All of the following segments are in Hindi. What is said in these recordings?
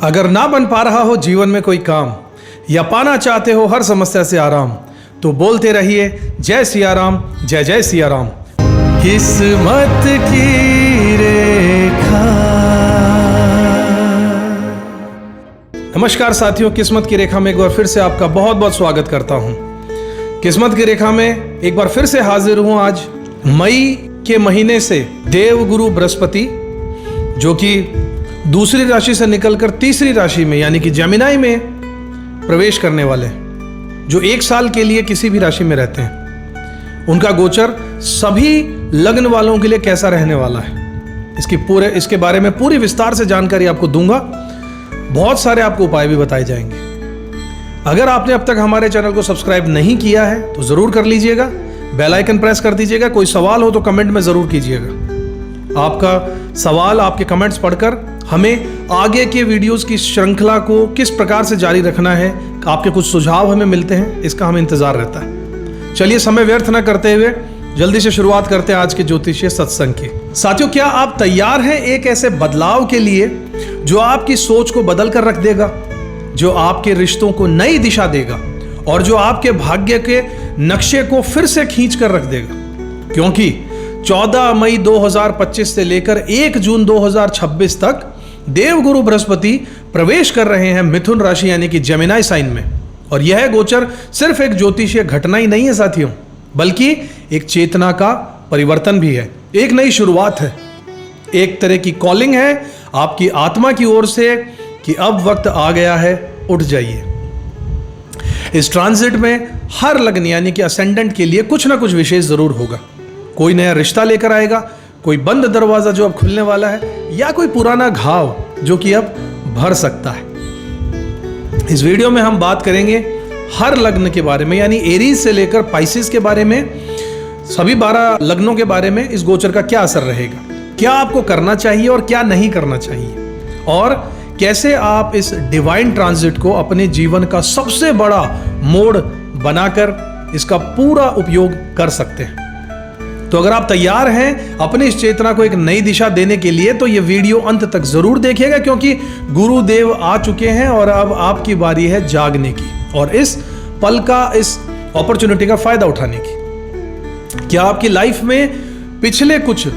अगर ना बन पा रहा हो जीवन में कोई काम या पाना चाहते हो हर समस्या से आराम, तो बोलते रहिए जय सिया राम, जय जय सिया राम। किस्मत की रेखा। नमस्कार साथियों, किस्मत की रेखा में एक बार फिर से आपका बहुत बहुत स्वागत करता हूं। किस्मत की रेखा में एक बार फिर से हाजिर हूं। आज मई के महीने से देवगुरु बृहस्पति, जो कि दूसरी राशि से निकलकर तीसरी राशि में यानी कि जेमिनी में प्रवेश करने वाले, जो एक साल के लिए किसी भी राशि में रहते हैं, उनका गोचर सभी लग्न वालों के लिए कैसा रहने वाला है, इसके बारे में पूरी विस्तार से जानकारी आपको दूंगा। बहुत सारे आपको उपाय भी बताए जाएंगे। अगर आपने अब तक हमारे चैनल को सब्सक्राइब नहीं किया है तो जरूर कर लीजिएगा, बेल आइकन प्रेस कर दीजिएगा। कोई सवाल हो तो कमेंट में जरूर कीजिएगा। आपका सवाल, आपके कमेंट्स पढ़कर हमें आगे के वीडियोस की श्रृंखला को किस प्रकार से जारी रखना है, आपके कुछ सुझाव हमें मिलते हैं, इसका हमें इंतजार रहता है। चलिए समय व्यर्थ न करते हुए जल्दी से शुरुआत करते हैं आज के ज्योतिषीय सत्संग की। साथियों, क्या आप तैयार हैं एक ऐसे बदलाव के लिए जो आपकी सोच को बदल कर रख देगा, जो आपके रिश्तों को नई दिशा देगा और जो आपके भाग्य के नक्शे को फिर से खींच कर रख देगा? क्योंकि 14 मई 2025 से लेकर 1 जून 2026 तक देवगुरु बृहस्पति प्रवेश कर रहे हैं मिथुन राशि यानी कि जेमिनी साइन में। और यह गोचर सिर्फ एक ज्योतिषीय घटना ही नहीं है साथियों, बल्कि एक चेतना का परिवर्तन भी है, एक नई शुरुआत है, एक तरह की कॉलिंग है आपकी आत्मा की ओर से कि अब वक्त आ गया है, उठ जाइए। इस ट्रांजिट में हर लग्न यानी कि असेंडेंट के लिए कुछ ना कुछ विशेष जरूर होगा। कोई नया रिश्ता लेकर आएगा, कोई बंद दरवाजा जो अब खुलने वाला है, या कोई पुराना घाव जो कि अब भर सकता है। इस वीडियो में हम बात करेंगे हर लग्न के बारे में, यानी एरीज से लेकर पाइसेस के बारे में, सभी 12 लग्नों के बारे में इस गोचर का क्या असर रहेगा, क्या आपको करना चाहिए और क्या नहीं करना चाहिए, और कैसे आप इस डिवाइन ट्रांजिट को अपने जीवन का सबसे बड़ा मोड़ बनाकर इसका पूरा उपयोग कर सकते हैं। तो अगर आप तैयार हैं अपनी इस चेतना को एक नई दिशा देने के लिए, तो ये वीडियो अंत तक जरूर देखिएगा, क्योंकि गुरुदेव आ चुके हैं और अब आपकी बारी है जागने की और इस पल का, इस अपॉर्चुनिटी का फायदा उठाने की। क्या आपकी लाइफ में पिछले कुछ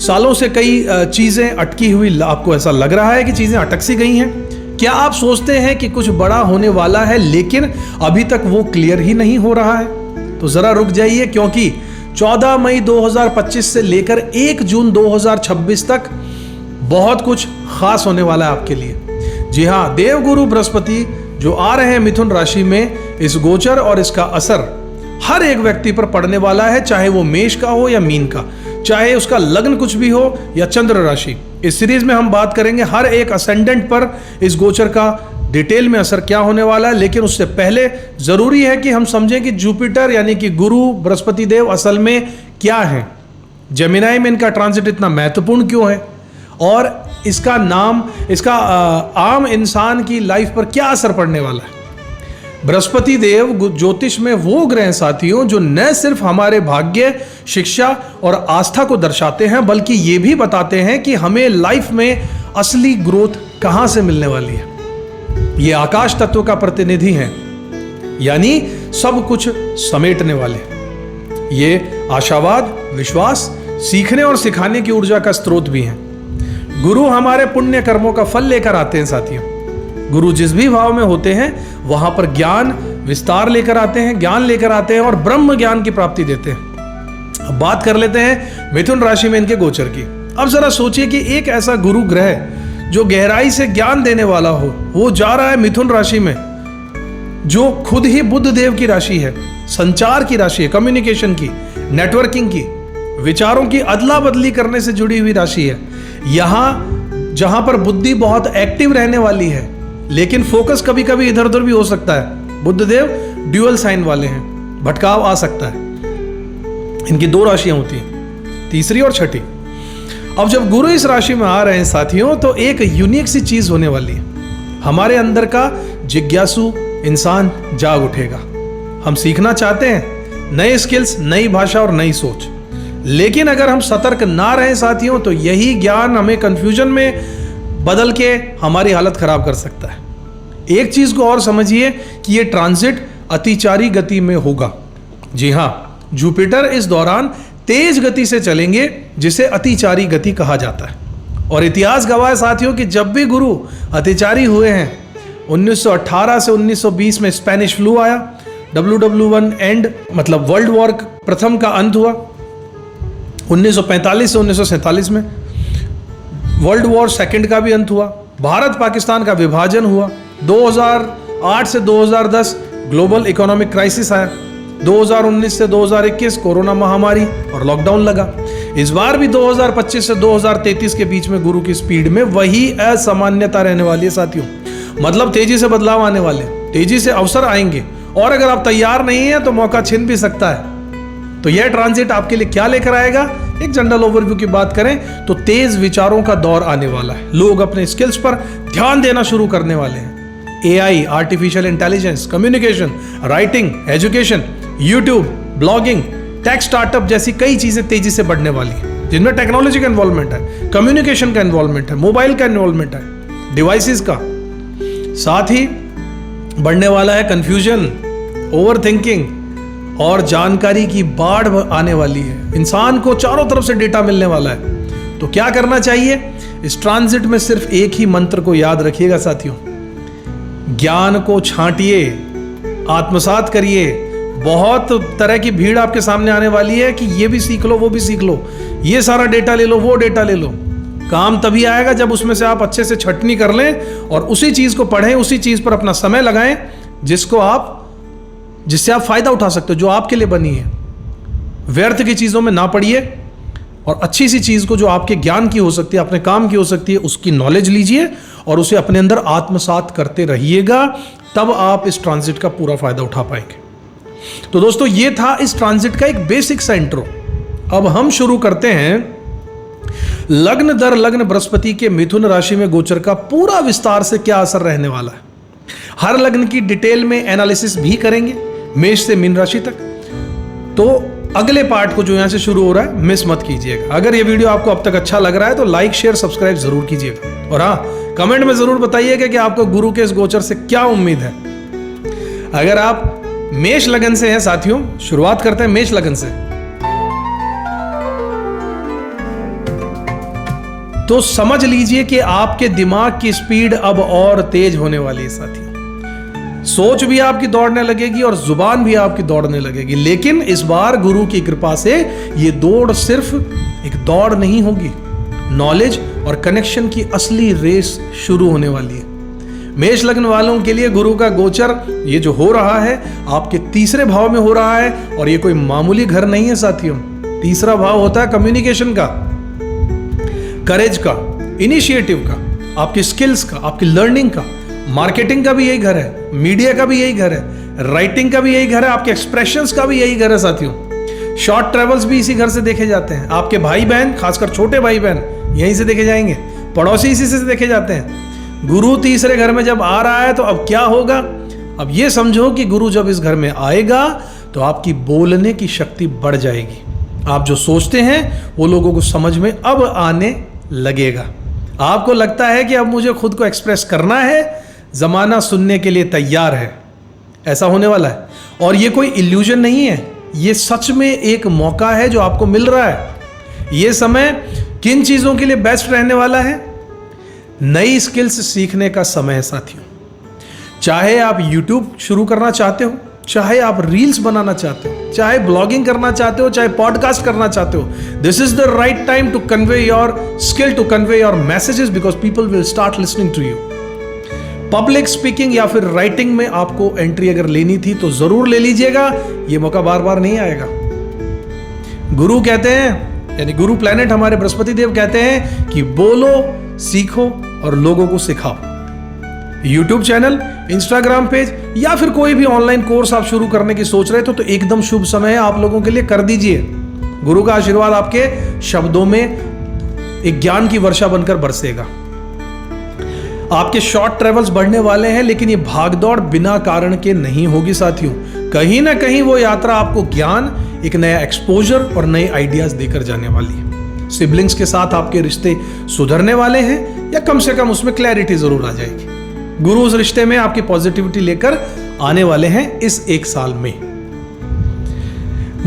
सालों से कई चीजें अटकी हुई, आपको ऐसा लग रहा है कि चीजें अटक सी गई हैं? क्या आप सोचते हैं कि कुछ बड़ा होने वाला है लेकिन अभी तक वो क्लियर ही नहीं हो रहा है? तो जरा रुक जाइए, क्योंकि 14 मई 2025 से लेकर 1 जून 2026 तक बहुत कुछ खास होने वाला है आपके लिए। जी हाँ, देवगुरु बृहस्पति जो आ रहे हैं मिथुन राशि में, इस गोचर और इसका असर हर एक व्यक्ति पर पड़ने वाला है, चाहे वो मेष का हो या मीन का, चाहे उसका लग्न कुछ भी हो या चंद्र राशि। इस सीरीज में हम बात करेंगे हर एक असेंडेंट पर इस गोचर का डिटेल में असर क्या होने वाला है। लेकिन उससे पहले जरूरी है कि हम समझें कि जुपिटर यानी कि गुरु बृहस्पति देव असल में क्या है, जेमिनी में इनका ट्रांजिट इतना महत्वपूर्ण क्यों है, और इसका नाम, इसका आम इंसान की लाइफ पर क्या असर पड़ने वाला है। बृहस्पति देव ज्योतिष में वो ग्रह साथियों जो न सिर्फ हमारे भाग्य, शिक्षा और आस्था को दर्शाते हैं, बल्कि ये भी बताते हैं कि हमें लाइफ में असली ग्रोथ कहां से मिलने वाली है। ये आकाश तत्व का प्रतिनिधि हैं, यानी सब कुछ समेटने वाले। ये आशावाद, विश्वास, सीखने और सिखाने की ऊर्जा का स्रोत भी हैं। गुरु हमारे पुण्य कर्मों का फल लेकर आते हैं साथियों। गुरु जिस भी भाव में होते हैं वहां पर ज्ञान विस्तार लेकर आते हैं, ज्ञान लेकर आते हैं और ब्रह्म ज्ञान की प्राप्ति देते हैं। अब बात कर लेते हैं मिथुन राशि में इनके गोचर की। अब जरा सोचिए कि एक ऐसा गुरु ग्रह जो गहराई से ज्ञान देने वाला हो, वो जा रहा है मिथुन राशि में, जो खुद ही बुध देव की राशि है, संचार की राशि है, कम्युनिकेशन की, नेटवर्किंग की, विचारों की अदला बदली करने से जुड़ी हुई राशि है। यहां जहां पर बुद्धि बहुत एक्टिव रहने वाली है, लेकिन फोकस कभी कभी इधर उधर भी हो सकता है। बुध देव ड्यूअल साइन वाले हैं, भटकाव आ सकता है। इनकी 2 राशियां होती हैं, तीसरी और छठी। अब जब गुरु इस राशि में आ रहे हैं साथियों, तो एक यूनिक सी चीज होने वाली है। हमारे अंदर का जिज्ञासु इंसान जाग उठेगा। हम सीखना चाहते हैं नए स्किल्स, नई भाषा और नई सोच, लेकिन अगर हम सतर्क ना रहें साथियों, तो यही ज्ञान हमें कंफ्यूजन में बदल के हमारी हालत खराब कर सकता है। एक चीज को और समझिए कि ये ट्रांजिट अतिचारी गति में होगा। जी हां, जुपिटर इस दौरान तेज गति से चलेंगे, जिसे अतिचारी गति कहा जाता है। और इतिहास गवाह है साथियों कि जब भी गुरु अतिचारी हुए हैं, 1918 से 1920 में स्पेनिश फ्लू आया, WW1 एंड मतलब वर्ल्ड वॉर प्रथम का अंत हुआ, 1945 से 1947 में वर्ल्ड वॉर सेकंड का भी अंत हुआ, भारत पाकिस्तान का विभाजन हुआ, 2008 से 2010 ग्लोबल इकोनॉमिक क्राइसिस आया, 2019 से 2021 कोरोना महामारी और लॉकडाउन लगा। इस बार भी 2025 से 2033 के बीच में गुरु की स्पीड में वही असामान्यता रहने वाली है साथियों। मतलब तेजी से बदलाव आने वाले, तेजी से अवसर आएंगे, और अगर आप तैयार नहीं हैं तो मौका छिन भी सकता है। तो यह ट्रांजिट आपके लिए क्या लेकर आएगा, एक जनरल ओवरव्यू की बात करें तो तेज विचारों का दौर आने वाला है। लोग अपने स्किल्स पर ध्यान देना शुरू करने वाले हैं। AI, artificial intelligence, communication, writing, education, YouTube, blogging, tech startup जैसी कई चीजें तेजी से बढ़ने वाली हैं, जिनमें टेक्नोलॉजी का इन्वॉल्वमेंट है, कम्युनिकेशन का इन्वॉल्वमेंट है, मोबाइल का इन्वॉल्वमेंट है, डिवाइसेस का। साथ ही बढ़ने वाला है कंफ्यूजन, ओवरथिंकिंग और जानकारी की बाढ़ आने वाली है। इंसान को चारों तरफ से डेटा मिलने वाला है। तो क्या करना चाहिए? इस ट्रांजिट में सिर्फ एक ही मंत्र को याद रखिएगा साथियों, ज्ञान को छांटिए, आत्मसात करिए। बहुत तरह की भीड़ आपके सामने आने वाली है कि ये भी सीख लो, वो भी सीख लो, ये सारा डेटा ले लो, वो डेटा ले लो। काम तभी आएगा जब उसमें से आप अच्छे से छटनी कर लें और उसी चीज को पढ़ें, उसी चीज पर अपना समय लगाएं जिससे आप फायदा उठा सकते हो, जो आपके लिए बनी है। व्यर्थ की चीजों में ना पड़िए और अच्छी सी चीज को जो आपके ज्ञान की हो सकती है, अपने काम की हो सकती है, उसकी नॉलेज लीजिए और उसे अपने अंदर आत्मसात करते रहिएगा। तब आप इस ट्रांजिट का पूरा फायदा उठा पाएंगे। तो दोस्तों, ये था इस ट्रांजिट का एक बेसिक सा इंट्रो। अब हम शुरू करते हैं लग्न दर लग्न बृहस्पति के मिथुन राशि में गोचर का पूरा विस्तार से क्या असर रहने वाला है। हर लग्न की डिटेल में एनालिसिस भी करेंगे, मेष से मीन राशि तक। तो अगले पार्ट को जो यहां से शुरू हो रहा है, मिस मत कीजिएगा। अगर ये वीडियो आपको अब तक अच्छा लग रहा है तो लाइक, शेयर, सब्सक्राइब जरूर कीजिएगा। और हाँ, कमेंट में जरूर बताइएगा कि आपको गुरु के इस गोचर से क्या उम्मीद है। अगर आप मेष लगन से हैं साथियों, शुरुआत करते हैं मेष लगन से। तो समझ लीजिए कि आपके दिमाग की स्पीड अब और तेज होने वाली है साथियों। सोच भी आपकी दौड़ने लगेगी और जुबान भी आपकी दौड़ने लगेगी। लेकिन इस बार गुरु की कृपा से ये दौड़ सिर्फ एक दौड़ नहीं होगी, नॉलेज और कनेक्शन की असली रेस शुरू होने वाली है। मेष लग्न वालों के लिए गुरु का गोचर ये जो हो रहा है, आपके तीसरे भाव में हो रहा है। और ये कोई मामूली घर नहीं है साथियों। तीसरा भाव होता है कम्युनिकेशन का, करेज का, इनिशिएटिव का, आपकी स्किल्स का, आपकी लर्निंग का। मार्केटिंग का भी यही घर है, मीडिया का भी यही घर है, राइटिंग का भी यही घर है, आपके एक्सप्रेशंस का भी यही घर है साथियों। शॉर्ट ट्रेवल्स भी इसी घर से देखे जाते हैं। आपके भाई बहन, खासकर छोटे भाई बहन, यहीं से देखे जाएंगे। पड़ोसी इसी से देखे जाते हैं। गुरु तीसरे घर में जब आ रहा है तो अब क्या होगा? अब ये समझो कि गुरु जब इस घर में आएगा तो आपकी बोलने की शक्ति बढ़ जाएगी। आप जो सोचते हैं वो लोगों को समझ में अब आने लगेगा। आपको लगता है कि अब मुझे खुद को एक्सप्रेस करना है, जमाना सुनने के लिए तैयार है। ऐसा होने वाला है। और ये कोई इल्यूजन नहीं है, ये सच में एक मौका है जो आपको मिल रहा है। ये समय किन चीजों के लिए बेस्ट रहने वाला है? नई स्किल्स सीखने का समय है साथियों। चाहे आप YouTube शुरू करना चाहते हो, चाहे आप रील्स बनाना चाहते हो, चाहे ब्लॉगिंग करना चाहते हो, चाहे पॉडकास्ट करना चाहते हो, this is the right time to convey your skill, to convey your messages, because people will start listening to you. Public speaking या फिर राइटिंग में आपको एंट्री अगर लेनी थी तो जरूर ले लीजिएगा। ये मौका बार बार नहीं आएगा। गुरु कहते हैं, यानी गुरु प्लैनेट हमारे बृहस्पति देव कहते हैं कि बोलो, सीखो और लोगों को सिखाओ। YouTube चैनल, Instagram पेज या फिर कोई भी ऑनलाइन कोर्स आप शुरू करने की सोच रहे थे तो एकदम शुभ समय है आप लोगों के लिए, कर दीजिए। गुरु का आशीर्वाद आपके शब्दों में एक ज्ञान की वर्षा बनकर बरसेगा। आपके शॉर्ट ट्रेवल्स बढ़ने वाले हैं, लेकिन ये भागदौड़ बिना कारण के नहीं होगी साथियों। कहीं ना कहीं वो यात्रा आपको ज्ञान, एक नया एक्सपोजर और नए आइडियाज देकर जाने वाली है। सिबलिंग्स के साथ आपके रिश्ते सुधरने वाले हैं या कम से कम उसमें क्लैरिटी जरूर आ जाएगी। गुरु उस रिश्ते में आपकी पॉजिटिविटी लेकर आने वाले हैं इस 1 साल में।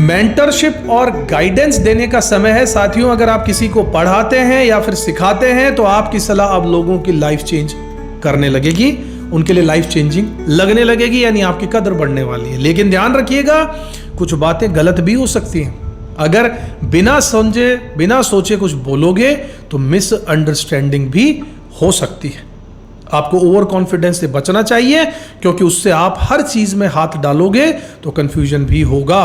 मेंटरशिप और गाइडेंस देने का समय है साथियों। अगर आप किसी को पढ़ाते हैं या फिर सिखाते हैं तो आपकी सलाह अब लोगों की लाइफ चेंज करने लगेगी, उनके लिए लाइफ चेंजिंग लगने लगेगी, यानी आपकी कदर बढ़ने वाली है। लेकिन ध्यान रखिएगा, कुछ बातें गलत भी हो सकती हैं। अगर बिना समझे बिना सोचे कुछ बोलोगे तो मिसअंडरस्टैंडिंग भी हो सकती है। आपको ओवर कॉन्फिडेंस से बचना चाहिए, क्योंकि उससे आप हर चीज में हाथ डालोगे तो कंफ्यूजन भी होगा।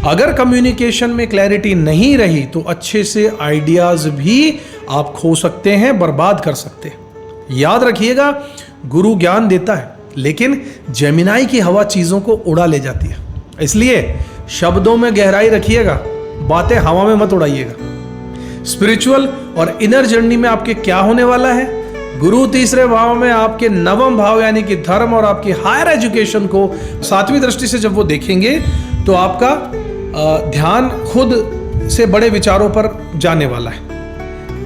अगर कम्युनिकेशन में क्लैरिटी नहीं रही तो अच्छे से आइडियाज भी आप खो सकते हैं, बर्बाद कर सकते हैं। याद रखिएगा, गुरु ज्ञान देता है लेकिन जेमिनाई की हवा चीजों को उड़ा ले जाती है। इसलिए शब्दों में गहराई रखिएगा, बातें हवा में मत उड़ाइएगा। स्पिरिचुअल और इनर जर्नी में आपके क्या होने वाला है? गुरु तीसरे भाव में आपके नवम भाव यानी कि धर्म और आपकी हायर एजुकेशन को 7वीं दृष्टि से जब वो देखेंगे तो आपका ध्यान खुद से बड़े विचारों पर जाने वाला है।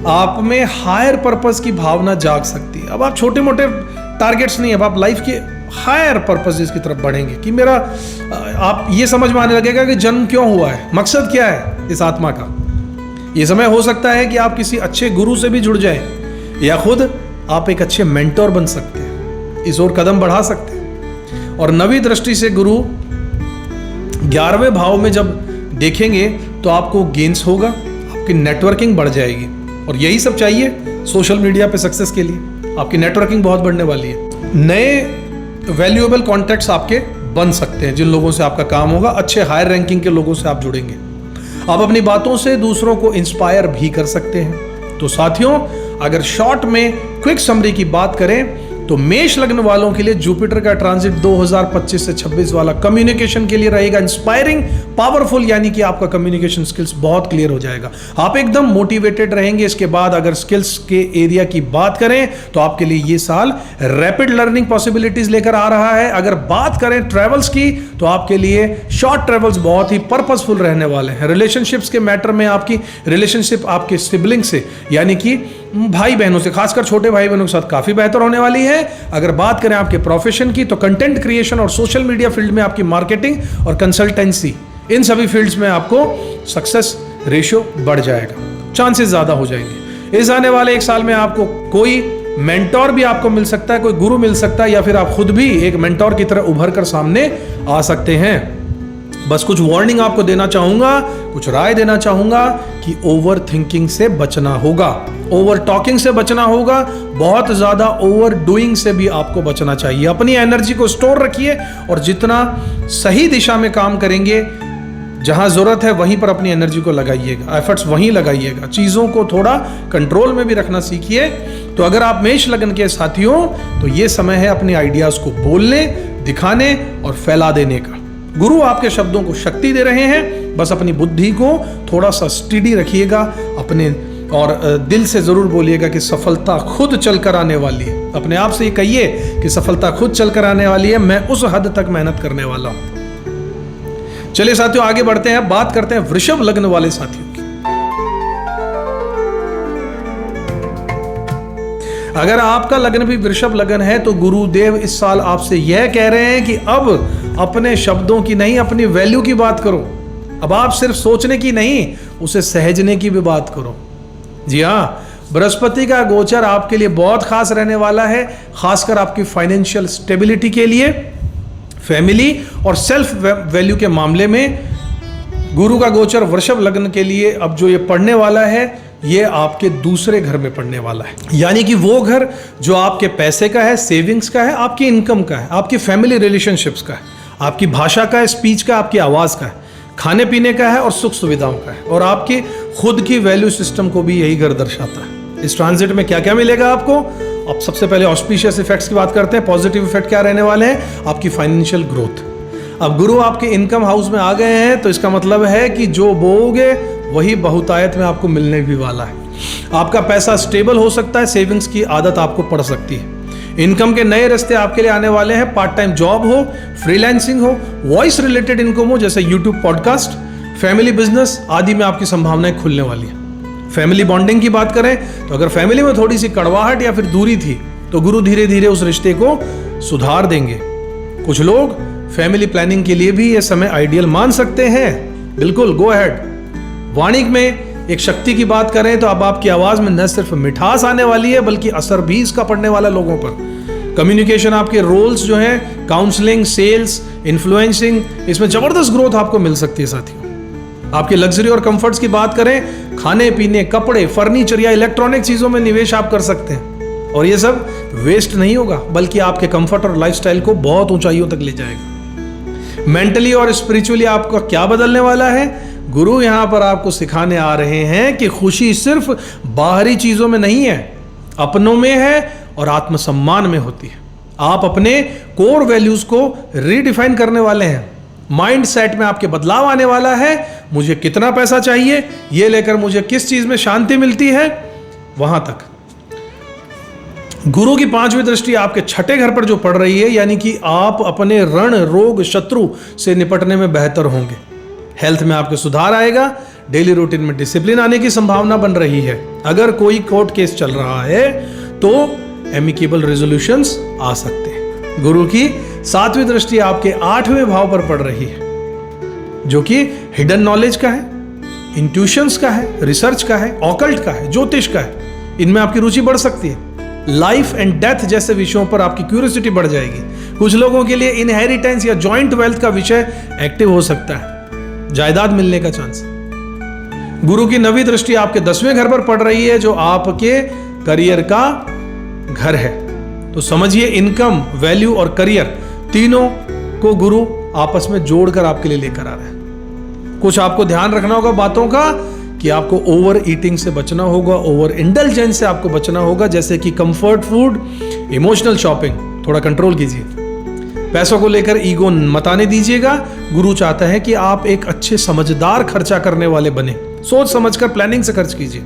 आप में हायर पर्पस की भावना जाग सकती है। अब आप छोटे मोटे टारगेट्स नहीं, अब आप लाइफ के हायर पर्पसेस की तरफ बढ़ेंगे कि मेरा आप ये समझ में आने लगेगा कि जन्म क्यों हुआ है, मकसद क्या है इस आत्मा का। ये समय हो सकता है कि आप किसी अच्छे गुरु से भी जुड़ जाएं या खुद आप एक अच्छे मेंटोर बन सकते हैं, इस ओर कदम बढ़ा सकते हैं। और 9वीं दृष्टि से गुरु 11वें भाव में जब देखेंगे तो आपको गेन्स होगा, आपकी नेटवर्किंग बढ़ जाएगी। और यही सब चाहिए सोशल मीडिया पे सक्सेस के लिए। आपकी नेटवर्किंग बहुत बढ़ने वाली है। नए वैल्यूएबल कॉन्टैक्ट्स आपके बन सकते हैं, जिन लोगों से आपका काम होगा। अच्छे हायर रैंकिंग के लोगों से आप जुड़ेंगे। आप अपनी बातों से दूसरों को इंस्पायर भी कर सकते हैं। तो साथियों, अगर शॉर्ट में क्विक समरी की बात करें तो मेष लग्न वालों के लिए जुपिटर का ट्रांजिट 2025 से 26 वाला कम्युनिकेशन के लिए रहेगा इंस्पायरिंग, पावरफुल, यानी कि आपका कम्युनिकेशन स्किल्स बहुत क्लियर हो जाएगा। आप एकदम मोटिवेटेड रहेंगे। इसके बाद अगर स्किल्स के एरिया की बात करें तो आपके लिए ये साल रैपिड लर्निंग पॉसिबिलिटीज लेकर आ रहा है। अगर बात करें ट्रैवल्स की तो आपके लिए शॉर्ट ट्रैवल्स बहुत ही पर्पसफुल रहने वाले हैं। रिलेशनशिप्स के मैटर में आपकी रिलेशनशिप आपके सिबलिंग से यानी कि भाई बहनों से, खासकर छोटे भाई बहनों के साथ काफी बेहतर होने वाली है। अगर बात करें आपके प्रोफेशन की तो कंटेंट क्रिएशन और सोशल मीडिया फील्ड में आपकी मार्केटिंग और कंसल्टेंसी, इन सभी फील्ड्स में आपको सक्सेस रेशियो बढ़ जाएगा, चांसेस ज्यादा हो जाएंगे। इस आने वाले 1 साल में आपको कोई मेंटोर भी आपको मिल सकता है, कोई गुरु मिल सकता है, या फिर आप खुद भी एक मेंटोर की तरह उभर कर सामने आ सकते हैं। बस कुछ वार्निंग आपको देना चाहूंगा, कुछ राय देना चाहूंगा कि ओवर थिंकिंग से बचना होगा, ओवर टॉकिंग से बचना होगा, बहुत ज्यादा ओवर डूइंग से भी आपको बचना चाहिए। अपनी एनर्जी को स्टोर रखिए और जितना सही दिशा में काम करेंगे, जहां जरूरत है वहीं पर अपनी एनर्जी को लगाइएगा, एफर्ट्स वहीं लगाइएगा। चीजों को थोड़ा कंट्रोल में भी रखना सीखिए। तो अगर आप मेष लग्न के साथियों, तो ये समय है अपने आइडियाज को बोलने, दिखाने और फैला देने का। गुरु आपके शब्दों को शक्ति दे रहे हैं, बस अपनी बुद्धि को थोड़ा सा स्टेडी रखिएगा अपने, और दिल से जरूर बोलिएगा कि सफलता खुद चलकर आने वाली है। अपने आप से ये कहिए कि सफलता खुद चलकर आने वाली है, मैं उस हद तक मेहनत करने वाला हूं। चलिए साथियों, आगे बढ़ते हैं, बात करते हैं वृषभ लग्न वाले साथियों की। अगर आपका लग्न भी वृषभ लग्न है तो गुरुदेव इस साल आपसे यह कह रहे हैं कि अब अपने शब्दों की नहीं, अपनी वैल्यू की बात करो। अब आप सिर्फ सोचने की नहीं, उसे सहजने की भी बात करो। जी हाँ, बृहस्पति का गोचर आपके लिए बहुत खास रहने वाला है, खासकर आपकी फाइनेंशियल स्टेबिलिटी के लिए, फैमिली और सेल्फ वैल्यू के मामले में। गुरु का गोचर वृषभ लग्न के लिए अब जो ये पढ़ने वाला है, ये आपके दूसरे घर में पढ़ने वाला है, यानी कि वो घर जो आपके पैसे का है, सेविंग्स का है, आपकी इनकम का है, आपकी फैमिली रिलेशनशिप्स का है, आपकी भाषा का है, स्पीच का, आपकी आवाज का है, खाने पीने का है और सुख सुविधाओं का है, और आपकी खुद की वैल्यू सिस्टम को भी यही घर दर्शाता है। इस ट्रांजिट में क्या क्या मिलेगा आपको? अब सबसे पहले ऑस्पिशियस इफेक्ट्स की बात करते हैं। पॉजिटिव इफेक्ट क्या रहने वाले हैं? आपकी फाइनेंशियल ग्रोथ। अब गुरु आपके इनकम हाउस में आ गए हैं तो इसका मतलब है कि जो बोओगे वही बहुतायत में आपको मिलने भी वाला है। आपका पैसा स्टेबल हो सकता है, सेविंग्स की आदत आपको पड़ सकती है। इनकम के नए रास्ते आपके लिए आने वाले हैं। पार्ट टाइम जॉब हो, फ्रीलांसिंग हो, वॉइस रिलेटेड इनकम हो जैसे यूट्यूब पॉडकास्ट, फैमिली बिजनेस आदि में आपकी संभावनाएं खुलने वाली है। फैमिली बॉन्डिंग की बात करें तो अगर फैमिली में थोड़ी सी कड़वाहट या फिर दूरी थी तो गुरु धीरे धीरे उस रिश्ते को सुधार देंगे। कुछ लोग फैमिली प्लानिंग के लिए भी यह समय आइडियल मान सकते हैं। बिल्कुल, गो अहेड। वाणी में एक शक्ति की बात करें तो अब आपकी आवाज में न सिर्फ मिठास आने वाली है बल्कि असर भी इसका पड़ने वाला लोगों पर। कम्युनिकेशन, आपके रोल्स जो हैं, काउंसलिंग, सेल्स, इन्फ्लुएंसिंग, इसमें जबरदस्त ग्रोथ आपको मिल सकती है साथियों। आपके लग्जरी और कंफर्ट्स की बात करें, खाने पीने, कपड़े, फर्नीचर या इलेक्ट्रॉनिक चीजों में निवेश आप कर सकते हैं और ये सब वेस्ट नहीं होगा बल्कि आपके कंफर्ट और लाइफस्टाइल को बहुत ऊंचाइयों तक ले जाएगा। मेंटली और स्पिरिचुअली आपका क्या बदलने वाला है? गुरु यहां पर आपको सिखाने आ रहे हैं कि खुशी सिर्फ बाहरी चीजों में नहीं है, अपनों में है और आत्मसम्मान में होती है। आप अपने कोर वैल्यूज को रीडिफाइन करने वाले हैं। माइंड सेट में आपके बदलाव आने वाला है। मुझे कितना पैसा चाहिए, ये लेकर मुझे किस चीज में शांति मिलती है, वहां तक। गुरु की 5वीं दृष्टि आपके 6ठे घर पर जो पड़ रही है, यानी कि आप अपने रण, रोग, शत्रु से निपटने में बेहतर होंगे। हेल्थ में आपके सुधार आएगा। डेली रूटीन में डिसिप्लिन आने की संभावना बन रही है। अगर कोई कोर्ट केस चल रहा है तो एमिकेबल रेजोल्यूशंस आ सकते हैं। गुरु की 7वीं दृष्टि आपके 8वें भाव पर पड़ रही है, जो कि हिडन नॉलेज का है, इंट्यूशंस का है, रिसर्च का है, ऑकल्ट का है, ज्योतिष का है। इनमें आपकी रुचि बढ़ सकती है। लाइफ एंड डेथ जैसे विषयों पर आपकी क्यूरियोसिटी बढ़ जाएगी। कुछ लोगों के लिए इनहेरिटेंस या जॉइंट वेल्थ का विषय एक्टिव हो सकता है, जायदाद मिलने का चांस। गुरु की 9वीं दृष्टि आपके 10वें घर पर पड़ रही है, जो आपके करियर का घर है। तो समझिए, इनकम, वैल्यू और करियर तीनों को गुरु आपस में जोड़कर आपके लिए लेकर आ रहे हैं। कुछ आपको ध्यान रखना होगा बातों का कि आपको ओवर ईटिंग से बचना होगा, ओवर इंडल्जेंस से आपको बचना होगा, जैसे कि कंफर्ट फूड, इमोशनल शॉपिंग, थोड़ा कंट्रोल कीजिए। पैसों को लेकर ईगो मत आने दीजिएगा। गुरु चाहता है कि आप एक अच्छे समझदार खर्चा करने वाले बने। सोच समझकर प्लानिंग से खर्च कीजिए।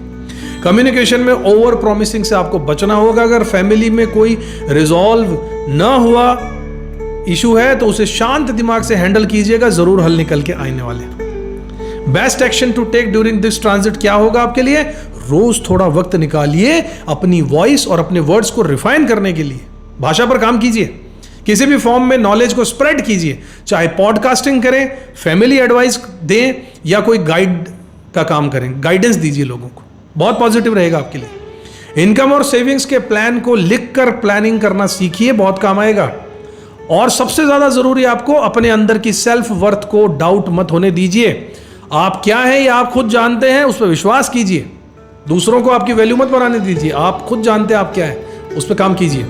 कम्युनिकेशन में ओवर प्रॉमिसिंग से आपको बचना होगा। अगर फैमिली में कोई रिजॉल्व न हुआ इशू है तो उसे शांत दिमाग से हैंडल कीजिएगा, जरूर हल निकल के आने वाले। Best action to take during this transit क्या होगा आपके लिए? रोज थोड़ा वक्त निकालिए अपनी वॉइस और अपने वर्ड्स को रिफाइन करने के लिए। भाषा पर काम कीजिए। किसी भी फॉर्म में नॉलेज को स्प्रेड कीजिए, चाहे पॉडकास्टिंग करें, फैमिली एडवाइस दें या कोई गाइड का काम करें, गाइडेंस दीजिए लोगों को। बहुत पॉजिटिव रहेगा आपके लिए। इनकम और सेविंग्स के प्लान को लिखकर प्लानिंग करना सीखिए, बहुत काम आएगा। और सबसे ज्यादा जरूरी, आपको अपने अंदर की सेल्फ वर्थ को डाउट मत होने दीजिए। आप क्या है ये आप खुद जानते हैं, उस पर विश्वास कीजिए। दूसरों को आपकी वैल्यू मत बनाने दीजिए। आप खुद जानते हैं आप क्या है, उस पर काम कीजिए।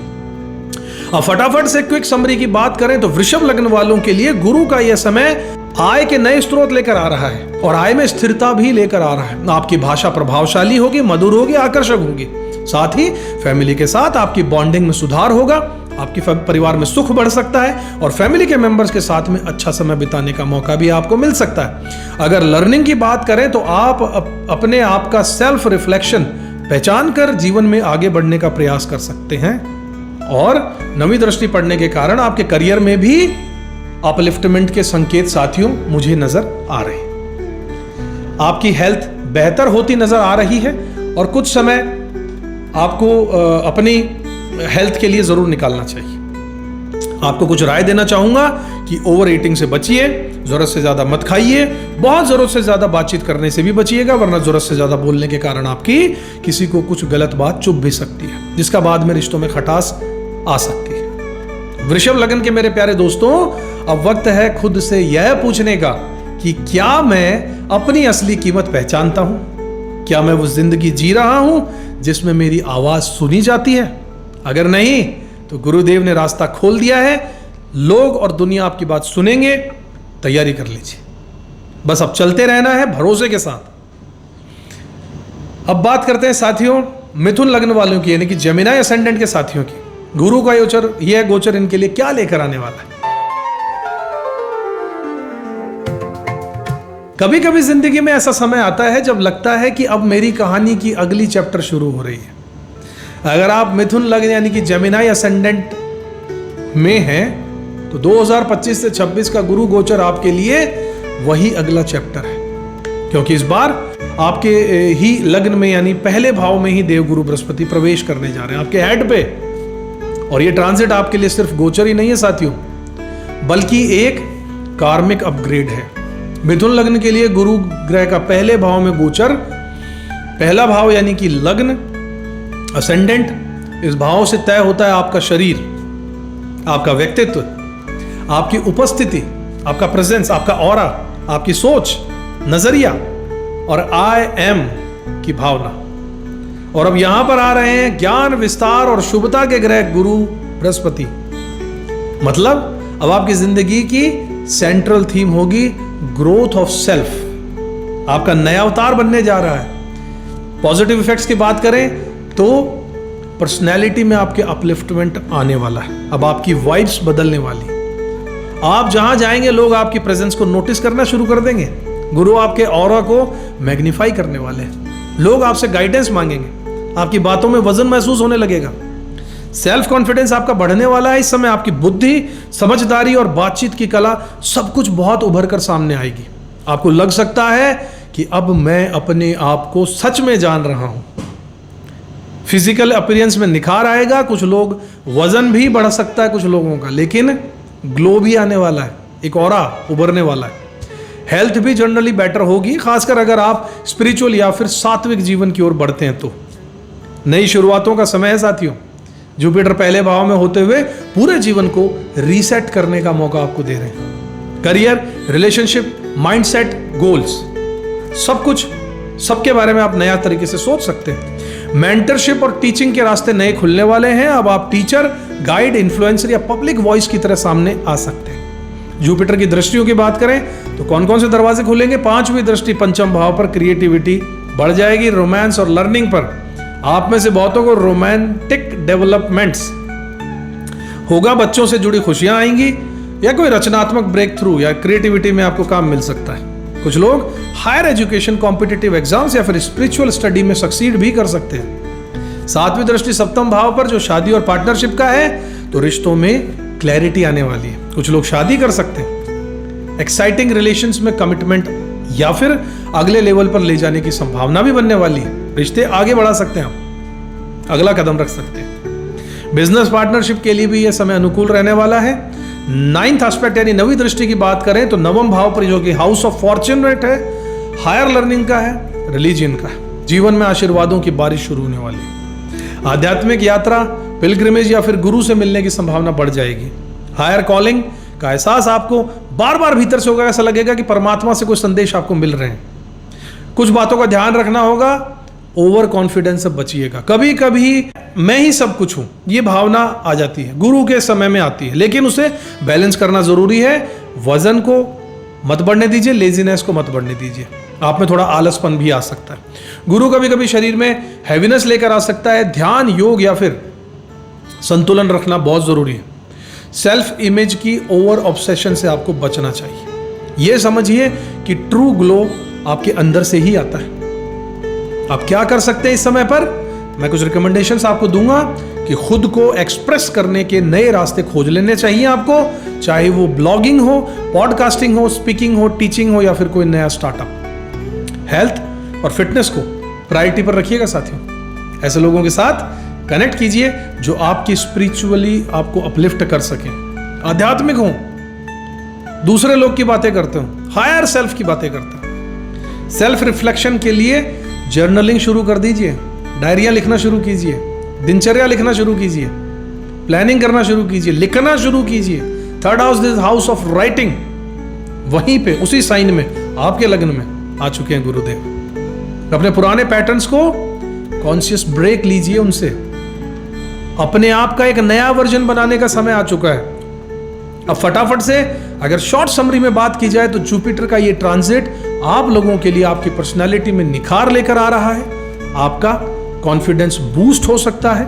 अब फटाफट से क्विक समरी की बात करें तो वृषभ लग्न वालों के लिए गुरु का यह समय आय के नए स्रोत लेकर आ रहा है और आय में स्थिरता भी लेकर आ रहा है। आपकी भाषा प्रभावशाली होगी, मधुर होगी, आकर्षक होगी। साथ ही फैमिली के साथ आपकी बॉन्डिंग में सुधार होगा। आपके परिवार में सुख बढ़ सकता है और फैमिली के मेंबर्स के साथ में अच्छा समय बिताने का मौका भी आपको मिल सकता है। अगर लर्निंग की बात करें तो आप अपने आप का सेल्फ रिफ्लेक्शन पहचान कर जीवन में आगे बढ़ने का प्रयास कर सकते हैं। और 9वीं दृष्टि पड़ने के कारण आपके करियर में भी अपलिफ्टमेंट के संकेत साथियों मुझे नजर आ रहे हैं। आपकी हेल्थ बेहतर होती नजर आ रही है और कुछ समय आपको अपनी हेल्थ के लिए जरूर निकालना चाहिए। आपको कुछ राय देना चाहूंगा कि ओवर ईटिंग से बचिए, जरूरत से ज्यादा मत खाइए, बहुत जरूरत से ज्यादा बातचीत करने से भी बचिएगा, वरना जरूरत से ज्यादा बोलने के कारण आपकी किसी को कुछ गलत बात चुभ भी सकती है, जिसका बाद में रिश्तों में खटास आ सकती है। वृषभ लग्न के मेरे प्यारे दोस्तों, अब वक्त है खुद से यह पूछने का कि क्या मैं अपनी असली कीमत पहचानता हूं? क्या मैं वो जिंदगी जी रहा हूं जिसमें मेरी आवाज सुनी जाती है? अगर नहीं तो गुरुदेव ने रास्ता खोल दिया है। लोग और दुनिया आपकी बात सुनेंगे, तैयारी कर लीजिए। बस अब चलते रहना है भरोसे के साथ। अब बात करते हैं साथियों मिथुन लग्न वालों की, यानी कि जेमिनी असेंडेंट के साथियों की। गुरु का यह गोचर इनके लिए क्या लेकर आने वाला है? कभी कभी जिंदगी में ऐसा समय आता है जब लगता है कि अब मेरी कहानी की अगली चैप्टर शुरू हो रही है। अगर आप मिथुन लग्न यानी कि जेमिनी असेंडेंट में हैं तो 2025 से 26 का गुरु गोचर आपके लिए वही अगला चैप्टर है। क्योंकि इस बार आपके ही लग्न में यानी पहले भाव में ही देवगुरु बृहस्पति प्रवेश करने जा रहे हैं आपके हेड पे। और ये ट्रांजिट आपके लिए सिर्फ गोचर ही नहीं है साथियों, बल्कि एक कार्मिक अपग्रेड है। मिथुन लग्न के लिए गुरु ग्रह का पहले भाव में गोचर, पहला भाव यानी कि लग्न असेंडेंट, इस भाव से तय होता है आपका शरीर, आपका व्यक्तित्व, आपकी उपस्थिति, आपका प्रेजेंस, आपका ऑरा, आपकी सोच, नजरिया और आई एम की भावना। और अब यहां पर आ रहे हैं ज्ञान, विस्तार और शुभता के ग्रह गुरु बृहस्पति। मतलब अब आपकी जिंदगी की सेंट्रल थीम होगी ग्रोथ ऑफ सेल्फ। आपका नया अवतार बनने जा रहा है। पॉजिटिव इफेक्ट्स की बात करें तो पर्सनैलिटी में आपके अपलिफ्टमेंट आने वाला है। अब आपकी वाइब्स बदलने वाली। आप जहां जाएंगे लोग आपकी प्रेजेंस को नोटिस करना शुरू कर देंगे। गुरु आपके ऑरा को मैग्नीफाई करने वाले हैं। लोग आपसे गाइडेंस मांगेंगे, आपकी बातों में वजन महसूस होने लगेगा। सेल्फ कॉन्फिडेंस आपका बढ़ने वाला है। इस समय आपकी बुद्धि, समझदारी और बातचीत की कला सब कुछ बहुत उभर कर सामने आएगी। आपको लग सकता है कि अब मैं अपने आप को सच में जान रहा हूं। फिजिकल अपीयरेंस में निखार आएगा। कुछ लोग वजन भी बढ़ सकता है कुछ लोगों का, लेकिन ग्लो भी आने वाला है, एक ऑरा उभरने वाला है। हेल्थ भी जनरली बेटर होगी, खासकर अगर आप स्पिरिचुअल या फिर सात्विक जीवन की ओर बढ़ते हैं तो। नई शुरुआतों का समय है साथियों। जुपिटर पहले भाव में होते हुए पूरे जीवन को रीसेट करने का मौका आपको दे रहे हैं। करियर, रिलेशनशिप, माइंडसेट, गोल्स, सब कुछ, सबके बारे में आप नया तरीके से सोच सकते हैं। मेंटरशिप और टीचिंग के रास्ते नए खुलने वाले हैं। अब आप टीचर, गाइड, इन्फ्लुएंसर या पब्लिक वॉइस की तरह सामने आ सकते हैं। जुपिटर की दृष्टियों की बात करें तो कौन कौन से दरवाजे खुलेंगे? पांचवी दृष्टि पंचम भाव पर क्रिएटिविटी बढ़ जाएगी। रोमांस और लर्निंग पर आप में से बहुतों को रोमांटिक डेवलपमेंट्स होगा। बच्चों से जुड़ी खुशियां आएंगी या कोई रचनात्मक ब्रेक थ्रू या क्रिएटिविटी में आपको काम मिल सकता है। कुछ लोग हायर एजुकेशन, कॉम्पिटिटिव एग्जाम्स या फिर स्पिरिचुअल स्टडी में सक्सीड भी कर सकते हैं। सातवीं दृष्टि सप्तम भाव पर जो शादी और पार्टनरशिप का है, तो रिश्तों में क्लैरिटी आने वाली है। कुछ लोग शादी कर सकते हैं। एक्साइटिंग रिलेशंस में कमिटमेंट या फिर अगले लेवल पर ले जाने की संभावना भी बनने वाली है। रिश्ते आगे बढ़ा सकते हैं, आप अगला कदम रख सकते हैं। बिजनेस पार्टनरशिप के लिए भी यह समय अनुकूल रहने वाला है। नाइन्थ एस्पेक्ट यानी नवी दृष्टि की बात करें तो नवम भाव पर जो कि हाउस ऑफ फॉर्च्यूनेट है, हायर लर्निंग का है, रिलीजन का है। जीवन में आशीर्वादों की बारिश शुरू होने वाली है। आध्यात्मिक यात्रा, पिलग्रिमेज या फिर गुरु से मिलने की संभावना बढ़ जाएगी। हायर कॉलिंग का एहसास आपको बार बार भीतर से होगा। ऐसा लगेगा कि परमात्मा से कोई संदेश आपको मिल रहे हैं। कुछ बातों का ध्यान रखना होगा। ओवर कॉन्फिडेंस से बचिएगा। कभी कभी मैं ही सब कुछ हूं, ये भावना आ जाती है, गुरु के समय में आती है, लेकिन उसे बैलेंस करना जरूरी है। वजन को मत बढ़ने दीजिए, लेजीनेस को मत बढ़ने दीजिए। आप में थोड़ा आलसपन भी आ सकता है। गुरु कभी कभी शरीर में हैवीनेस लेकर आ सकता है। ध्यान, योग या फिर संतुलन रखना बहुत जरूरी है। सेल्फ इमेज की ओवर ऑब्सेशन से आपको बचना चाहिए। यह समझिए कि ट्रू ग्लो आपके अंदर से ही आता है। आप क्या कर सकते हैं इस समय पर? मैं कुछ रिकमेंडेशंस आपको दूंगा कि खुद को एक्सप्रेस करने के नए रास्ते खोज लेने चाहिए आपको, चाहे वो ब्लॉगिंग हो, पॉडकास्टिंग हो, स्पीकिंग हो, टीचिंग हो या फिर कोई नया स्टार्टअप। हेल्थ और फिटनेस को प्रायोरिटी पर रखिएगा साथियों। ऐसे लोगों के साथ कनेक्ट कीजिए जो आपकी स्पिरिचुअली आपको अपलिफ्ट कर सके, आध्यात्मिक हो, दूसरे लोग की बातें करते हो, हायर सेल्फ की बातें करते हो। सेल्फ रिफ्लेक्शन के लिए जर्नलिंग शुरू कर दीजिए, डायरियां लिखना शुरू कीजिए, दिनचर्या लिखना शुरू कीजिए, प्लानिंग करना शुरू कीजिए, लिखना शुरू कीजिए। Third house is house of writing. वहीं पे उसी साइन में आपके लग्न में आ चुके हैं गुरुदेव। अपने पुराने पैटर्न्स को कॉन्शियस ब्रेक लीजिए, उनसे अपने आप का एक नया वर्जन बनाने का समय आ चुका है। अब फटाफट से अगर शॉर्ट समरी में बात की जाए तो जुपिटर का ये ट्रांजिट आप लोगों के लिए आपकी पर्सनालिटी में निखार लेकर आ रहा है। आपका कॉन्फिडेंस बूस्ट हो सकता है।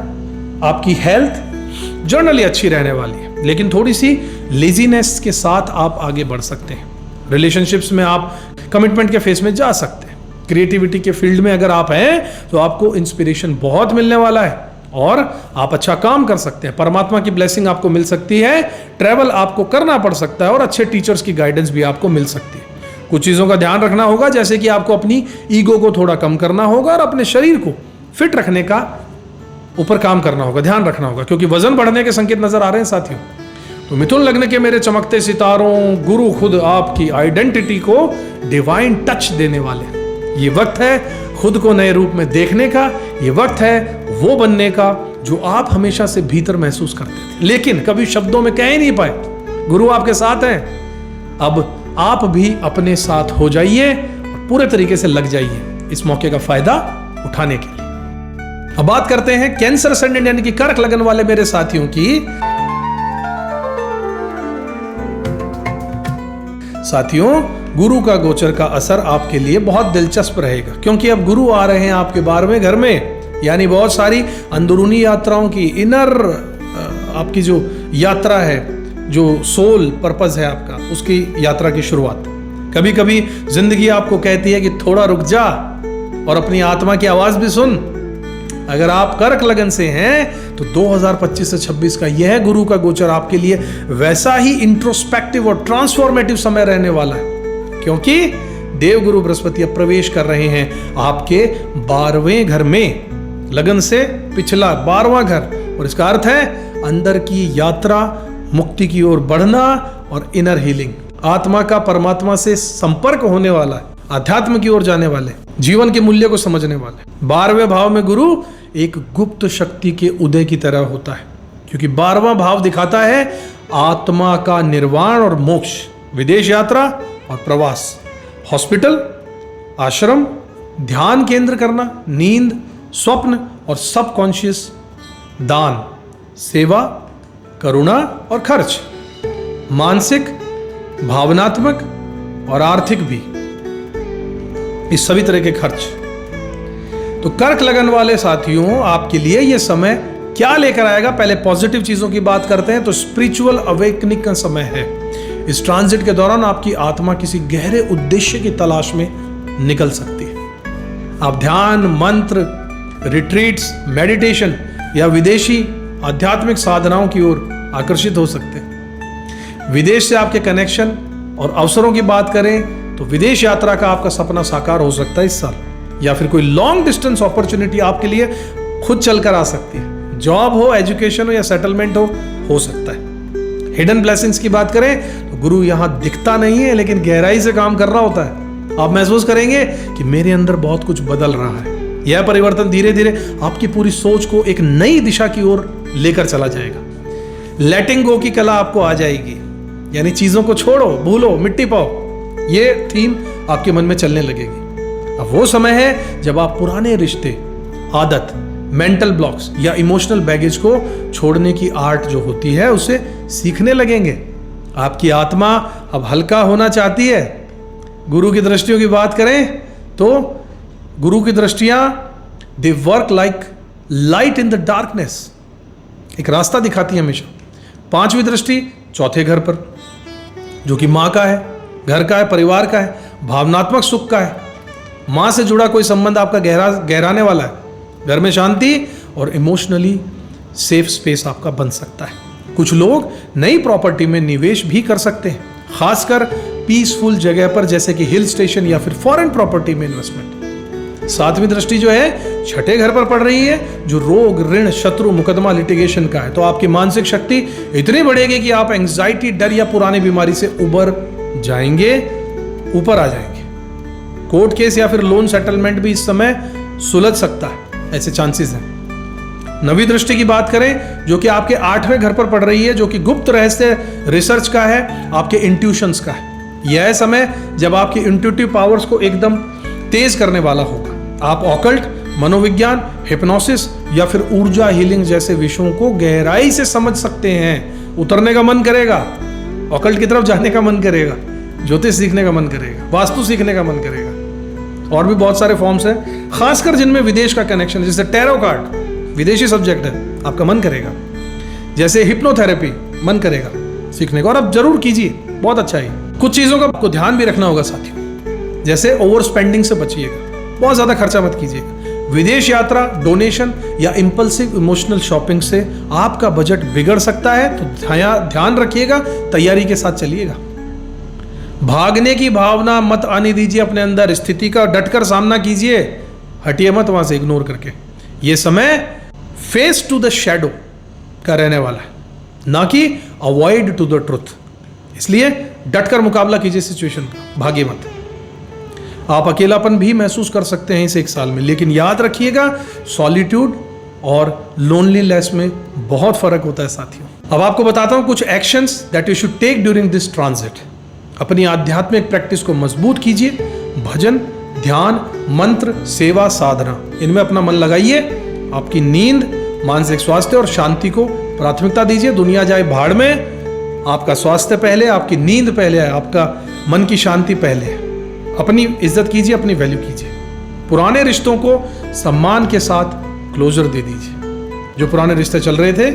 आपकी हेल्थ जनरली अच्छी रहने वाली है, लेकिन थोड़ी सी लेजीनेस के साथ आप आगे बढ़ सकते हैं। रिलेशनशिप्स में आप कमिटमेंट के फेस में जा सकते हैं। क्रिएटिविटी के फील्ड में अगर आप हैं तो आपको इंस्पिरेशन बहुत मिलने वाला है और आप अच्छा काम कर सकते हैं। परमात्मा की ब्लेसिंग आपको मिल सकती है। ट्रैवल आपको करना पड़ सकता है और अच्छे टीचर्स की गाइडेंस भी आपको मिल सकती है। कुछ चीज़ों का ध्यान रखना होगा, जैसे कि आपको अपनी ईगो को थोड़ा कम करना होगा और अपने शरीर को फिट रखने का ऊपर काम करना होगा, ध्यान रखना होगा, क्योंकि वजन बढ़ने के संकेत नजर आ रहे हैं साथियों। तो मिथुन लग्न के मेरे चमकते सितारों, गुरु खुद आपकी आइडेंटिटी को डिवाइन टच देने वाले। ये वक्त है खुद को नए रूप में देखने का, ये वक्त है वो बनने का जो आप हमेशा से भीतर महसूस करते थे लेकिन कभी शब्दों में कह ही नहीं पाए। गुरु आपके साथ हैं, अब आप भी अपने साथ हो जाइए और पूरे तरीके से लग जाइए इस मौके का फायदा उठाने के लिए। अब बात करते हैं कैंसर असेंडेंट यानी कि कर्क लगन वाले मेरे साथियों की। साथियों, गुरु का गोचर का असर आपके लिए बहुत दिलचस्प रहेगा, क्योंकि अब गुरु आ रहे हैं आपके 12वें घर में, यानी बहुत सारी अंदरूनी यात्राओं की, इनर आपकी जो यात्रा है, जो सोल पर्पस है आपका, उसकी यात्रा की शुरुआत। कभी कभी जिंदगी आपको कहती है कि थोड़ा रुक जा और अपनी आत्मा की आवाज भी सुन। अगर आप कर्क लगन से हैं तो 2025 से 26 का यह गुरु का गोचर आपके लिए वैसा ही इंट्रोस्पेक्टिव और ट्रांसफॉर्मेटिव समय रहने वाला है, क्योंकि देवगुरु बृहस्पति अब प्रवेश कर रहे हैं आपके 12वें घर में, लगन से पिछला 12वां घर, और इसका अर्थ है अंदर की यात्रा, मुक्ति की ओर बढ़ना और इनर हीलिंग, आत्मा का परमात्मा से संपर्क होने वाला है, अध्यात्म की ओर जाने वाले, जीवन के मूल्य को समझने वाले। 12वें भाव में गुरु एक गुप्त शक्ति के उदय की तरह होता है, क्योंकि 12वां भाव दिखाता है आत्मा का निर्वाण और मोक्ष, विदेश यात्रा और प्रवास, हॉस्पिटल, आश्रम, ध्यान केंद्र करना, नींद, स्वप्न और सबकॉन्शियस, दान, सेवा, करुणा और खर्च, मानसिक, भावनात्मक और आर्थिक भी, इस सभी तरह के खर्च। तो कर्क लगन वाले साथियों, आपके लिए यह समय क्या लेकर आएगा? पहले पॉजिटिव चीजों की बात करते हैं तो स्पिरिचुअल अवेकनिंग का समय है। इस ट्रांजिट के दौरान आपकी आत्मा किसी गहरे उद्देश्य की तलाश में निकल सकती है। आप ध्यान, मंत्र, रिट्रीट्स, मेडिटेशन या विदेशी आध्यात्मिक साधनाओं की ओर आकर्षित हो सकते हैं। विदेश से आपके कनेक्शन और अवसरों की बात करें तो विदेश यात्रा का आपका सपना साकार हो सकता है इस साल, या फिर कोई लॉन्ग डिस्टेंस अपॉर्चुनिटी आपके लिए खुद चलकर आ सकती है। जॉब हो, एजुकेशन हो या सेटलमेंट हो सकता है। हिडन ब्लेसिंग्स की बात करें तो गुरु यहां दिखता नहीं है लेकिन गहराई से काम कर रहा होता है। आप महसूस करेंगे कि मेरे अंदर बहुत कुछ बदल रहा है। यह परिवर्तन धीरे धीरे आपकी पूरी सोच को एक नई दिशा की ओर लेकर चला जाएगा। लेटिंग गो की कला आपको आ जाएगी, यानी चीजों को छोड़ो, भूलो, मिट्टी पाओ, ये थीम आपके मन में चलने लगेगी। अब वो समय है जब आप पुराने रिश्ते, आदत, मेंटल ब्लॉक्स या इमोशनल बैगेज को छोड़ने की आर्ट जो होती है उसे सीखने लगेंगे। आपकी आत्मा अब हल्का होना चाहती है। गुरु की दृष्टियों की बात करें तो गुरु की दृष्टियां they work like light in the darkness, एक रास्ता दिखाती है हमेशा। 5वीं दृष्टि चौथे घर पर, जो कि माँ का है, घर का है, परिवार का है, भावनात्मक सुख का है। माँ से जुड़ा कोई संबंध आपका गहराने वाला है। घर में शांति और इमोशनली सेफ स्पेस आपका बन सकता है। कुछ लोग नई प्रॉपर्टी में निवेश भी कर सकते हैं, खासकर पीसफुल जगह पर जैसे कि हिल स्टेशन या फिर फॉरेन प्रॉपर्टी में इन्वेस्टमेंट। 7वीं दृष्टि जो है छठे घर पर पड़ रही है, जो रोग, ऋण, शत्रु, मुकदमा, लिटिगेशन का है। तो आपकी मानसिक शक्ति इतनी बढ़ेगी कि आप एंग्जाइटी, डर या पुरानी बीमारी से उबर जाएंगे, ऊपर आ जाएंगे। कोर्ट केस या फिर लोन सेटलमेंट भी इस समय सुलझ सकता है, ऐसे चांसेस हैं। 9वीं दृष्टि की बात करें जो कि आपके 8वें घर पर पड़ रही है, जो कि गुप्त रहस्य रिसर्च का है, आपके इंट्यूशंस का है। यह समय जब आपकी इंट्यूटिव पावर्स को एकदम तेज करने वाला होगा। आप ऑकल्ट, मनोविज्ञान, हिप्नोसिस या फिर ऊर्जा हीलिंग जैसे विषयों को गहराई से समझ सकते हैं। उतरने का मन करेगा, ऑकल्ट की तरफ जाने का मन करेगा, ज्योतिष सीखने का मन करेगा, वास्तु सीखने का मन करेगा। और भी बहुत सारे फॉर्म्स हैं, खासकर जिनमें विदेश का कनेक्शन है, जैसे टैरो कार्ड विदेशी सब्जेक्ट है, आपका मन करेगा। जैसे हिप्नोथेरेपी मन करेगा सीखने का, और अब जरूर कीजिए, बहुत अच्छा है। कुछ चीजों का आपको ध्यान भी रखना होगा साथियों, जैसे ओवर स्पेंडिंग से बचिएगा, बहुत ज्यादा खर्चा मत कीजिएगा। विदेश यात्रा, डोनेशन या इंपल्सिव इमोशनल शॉपिंग से आपका बजट बिगड़ सकता है, तो ध्यान रखिएगा, तैयारी के साथ चलिएगा। भागने की भावना मत आने दीजिए अपने अंदर, स्थिति का डटकर सामना कीजिए, हटिए मत वहां से इग्नोर करके। ये समय फेस टू द शैडो का रहने वाला है, ना कि अवॉइड टू द ट्रुथ। इसलिए डटकर मुकाबला कीजिए सिचुएशन का, भागिए मत। आप अकेलापन भी महसूस कर सकते हैं इस 1 साल में, लेकिन याद रखिएगा सॉलिट्यूड और लोनलीनेस में बहुत फर्क होता है साथियों। अब आपको बताता हूं कुछ actions that you should take during this transit. अपनी आध्यात्मिक प्रैक्टिस को मजबूत कीजिए, भजन, ध्यान, मंत्र, सेवा, साधना, इनमें अपना मन लगाइए। आपकी नींद, मानसिक स्वास्थ्य और शांति को प्राथमिकता दीजिए। दुनिया जाए भाड़ में, आपका स्वास्थ्य पहले, आपकी नींद पहले है, आपका मन की शांति पहले है। अपनी इज्जत कीजिए, अपनी वैल्यू कीजिए। पुराने रिश्तों को सम्मान के साथ क्लोजर दे दीजिए। जो पुराने रिश्ते चल रहे थे,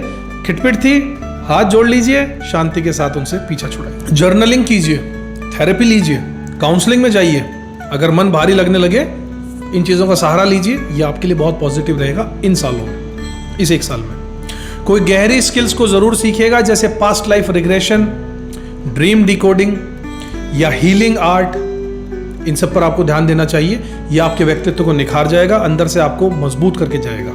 खिटपिट थी, हाथ जोड़ लीजिए, शांति के साथ उनसे पीछा छुड़ाइए। जर्नलिंग कीजिए, थेरेपी लीजिए, काउंसलिंग में जाइए। अगर मन भारी लगने लगे, इन चीज़ों का सहारा लीजिए। ये आपके लिए बहुत पॉजिटिव रहेगा इन सालों में, इस 1 साल में। कोई गहरी स्किल्स को जरूर सीखिएगा, जैसे past life regression, dream decoding या हीलिंग आर्ट। इन सब पर आपको ध्यान देना चाहिए। यह आपके व्यक्तित्व को निखार जाएगा, अंदर से आपको मजबूत करके जाएगा।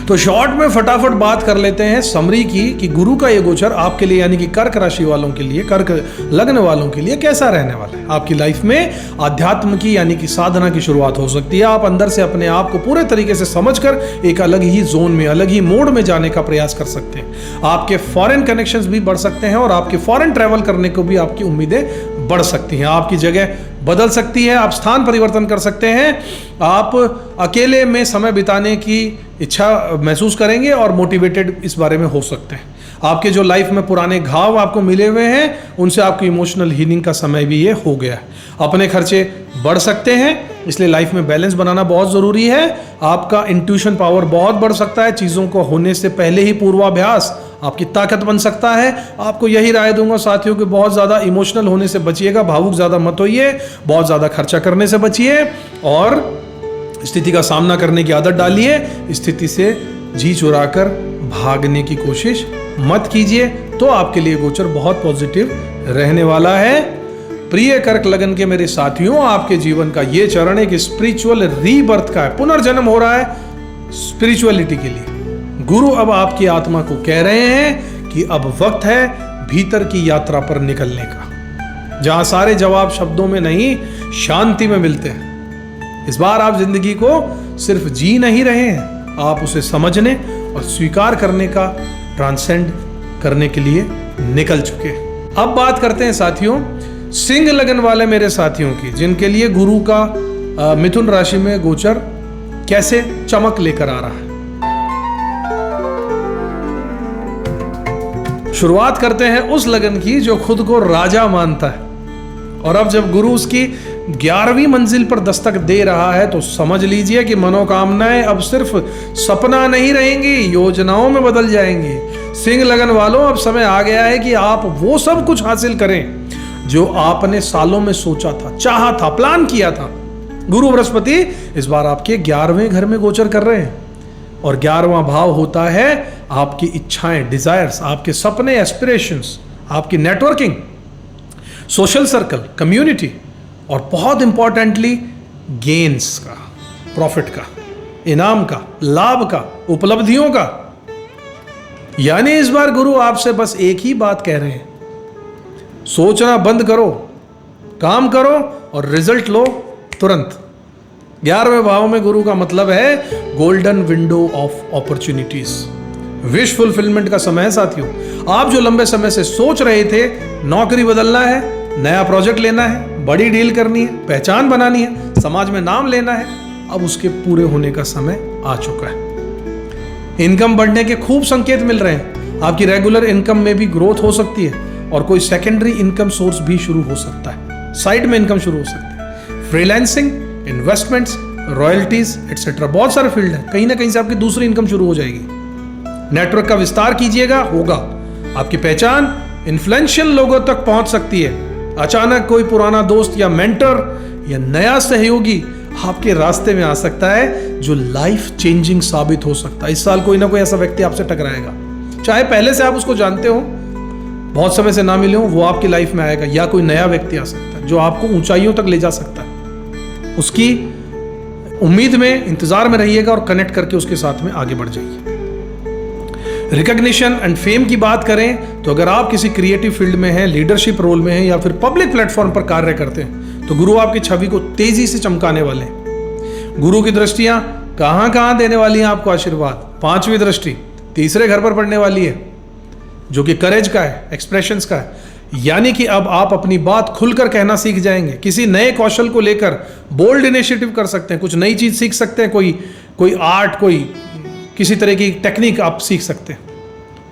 तो शॉर्ट में फटाफट बात कर लेते हैं समरी की कि गुरु का ये गोचर आपके लिए, यानी कि कर्क राशि वालों के लिए, कर्क लग्न वालों के लिए कैसा रहने वाला है। आपकी लाइफ में अध्यात्म की, यानी कि साधना की शुरुआत हो सकती है। आप अंदर से अपने आप को पूरे तरीके से समझकर एक अलग ही जोन में, अलग ही मोड में जाने का प्रयास कर सकते हैं। आपके फॉरेन कनेक्शंस भी बढ़ सकते हैं और आपके फॉरेन ट्रैवल करने को भी आपकी उम्मीदें बढ़ सकती हैं। आपकी जगह बदल सकती है, आप स्थान परिवर्तन कर सकते हैं, आप अकेले में समय बिताने की इच्छा महसूस करेंगे और मोटिवेटेड इस बारे में हो सकते हैं। आपके जो लाइफ में पुराने घाव आपको मिले हुए हैं, उनसे आपकी इमोशनल हीलिंग का समय भी ये हो गया है। अपने खर्चे बढ़ सकते हैं, इसलिए लाइफ में बैलेंस बनाना बहुत ज़रूरी है। आपका इंट्यूशन पावर बहुत बढ़ सकता है। चीज़ों को होने से पहले ही पूर्वाभ्यास आपकी ताकत बन सकता है। आपको यही राय दूंगा साथियों कि बहुत ज़्यादा इमोशनल होने से बचिएगा, भावुक ज़्यादा मत होइए, बहुत ज़्यादा खर्चा करने से बचिए और स्थिति का सामना करने की आदत डालिए। स्थिति से जी चुराकर भागने की कोशिश मत कीजिए। तो आपके लिए गोचर बहुत पॉजिटिव रहने वाला है। प्रिय कर्क लगन के मेरे साथियों, आपके जीवन का ये चरण एक स्पिरिचुअल रीबर्थ का है, पुनर्जन्म हो रहा है स्पिरिचुअलिटी के लिए। गुरु अब आपकी आत्मा को कह रहे हैं कि अब वक्त है भीतर की यात्रा पर निकलने का, जहां सारे जवाब शब्दों में नहीं, शांति में मिलते हैं। इस बार आप जिंदगी को सिर्फ जी नहीं रहे हैं, आप उसे समझने और स्वीकार करने का, ट्रांसेंड करने के लिए निकल चुके हैं। अब बात करते हैं साथियों सिंह लगन वाले मेरे साथियों की, जिनके लिए गुरु का मिथुन राशि में गोचर कैसे चमक लेकर आ रहा है। शुरुआत करते हैं उस लगन की जो खुद को राजा मानता है, और अब जब गुरु उसकी 11वीं मंजिल पर दस्तक दे रहा है तो समझ लीजिए कि मनोकामनाएं अब सिर्फ सपना नहीं रहेंगी, योजनाओं में बदल जाएंगी। सिंह लगन वालों, अब समय आ गया है कि आप वो सब कुछ हासिल करें जो आपने सालों में सोचा था, चाहा था, प्लान किया था। गुरु बृहस्पति इस बार आपके 11वें घर में गोचर कर रहे हैं, और 11वां भाव होता है आपकी इच्छाएं, डिजायर्स, आपके सपने, एस्पिरेशंस, आपकी नेटवर्किंग, सोशल सर्कल, कम्युनिटी, और बहुत इंपॉर्टेंटली गेन्स का, प्रॉफिट का, इनाम का, लाभ का, उपलब्धियों का। यानी इस बार गुरु आपसे बस एक ही बात कह रहे हैं, सोचना बंद करो, काम करो और रिजल्ट लो तुरंत। 11वें भाव में गुरु का मतलब है golden window of opportunities, wish fulfilment का समय है साथियों। आप जो लंबे समय से सोच रहे थे, नौकरी बदलना है, नया प्रोजेक्ट लेना है, बड़ी डील करनी है, पहचान बनानी है, समाज में नाम लेना है, अब उसके पूरे होने का समय आ चुका है। इनकम बढ़ने के खूब संकेत मिल रहे हैं। आपकी रेगुलर इनकम में भी ग्रोथ हो सकती है और कोई सेकेंडरी इनकम सोर्स भी शुरू हो सकता है, साइड में इनकम शुरू हो सकती है। फ्रीलांसिंग, इन्वेस्टमेंट्स, रॉयल्टीज एटसेट्रा, बहुत सारे फील्ड है। कहीं ना कहीं से आपकी दूसरी इनकम शुरू हो जाएगी। नेटवर्क का विस्तार कीजिएगा, होगा। आपकी पहचान इन्फ्लुएंशियल लोगों तक पहुंच सकती है। अचानक कोई पुराना दोस्त या मेंटर या नया सहयोगी आपके रास्ते में आ सकता है जो लाइफ चेंजिंग साबित हो सकता है। इस साल कोई ना कोई ऐसा व्यक्ति आपसे टकराएगा, चाहे पहले से आप उसको जानते हो बहुत समय से ना मिले हो वो आपकी लाइफ में आएगा, या कोई नया व्यक्ति आ सकता है जो आपको ऊंचाइयों तक ले जा सकता है। उसकी उम्मीद में, इंतजार में रहिएगा और कनेक्ट करके उसके साथ में आगे बढ़ जाइए। रिकॉग्निशन एंड फेम की बात करें तो अगर आप किसी क्रिएटिव फील्ड में हैं, लीडरशिप रोल में हैं या फिर पब्लिक प्लेटफॉर्म पर कार्य करते हैं तो गुरु आपकी छवि को तेजी से चमकाने वाले हैं। गुरु की दृष्टियां कहां कहां देने वाली हैं आपको आशीर्वाद। 5वीं दृष्टि तीसरे घर पर पड़ने वाली है जो कि करेज का है, एक्सप्रेशंस का है, यानी कि अब आप अपनी बात खुलकर कहना सीख जाएंगे। किसी नए कौशल को लेकर बोल्ड इनिशिएटिव कर सकते हैं, कुछ नई चीज सीख सकते हैं, कोई आर्ट, कोई किसी तरह की टेक्निक आप सीख सकते हैं,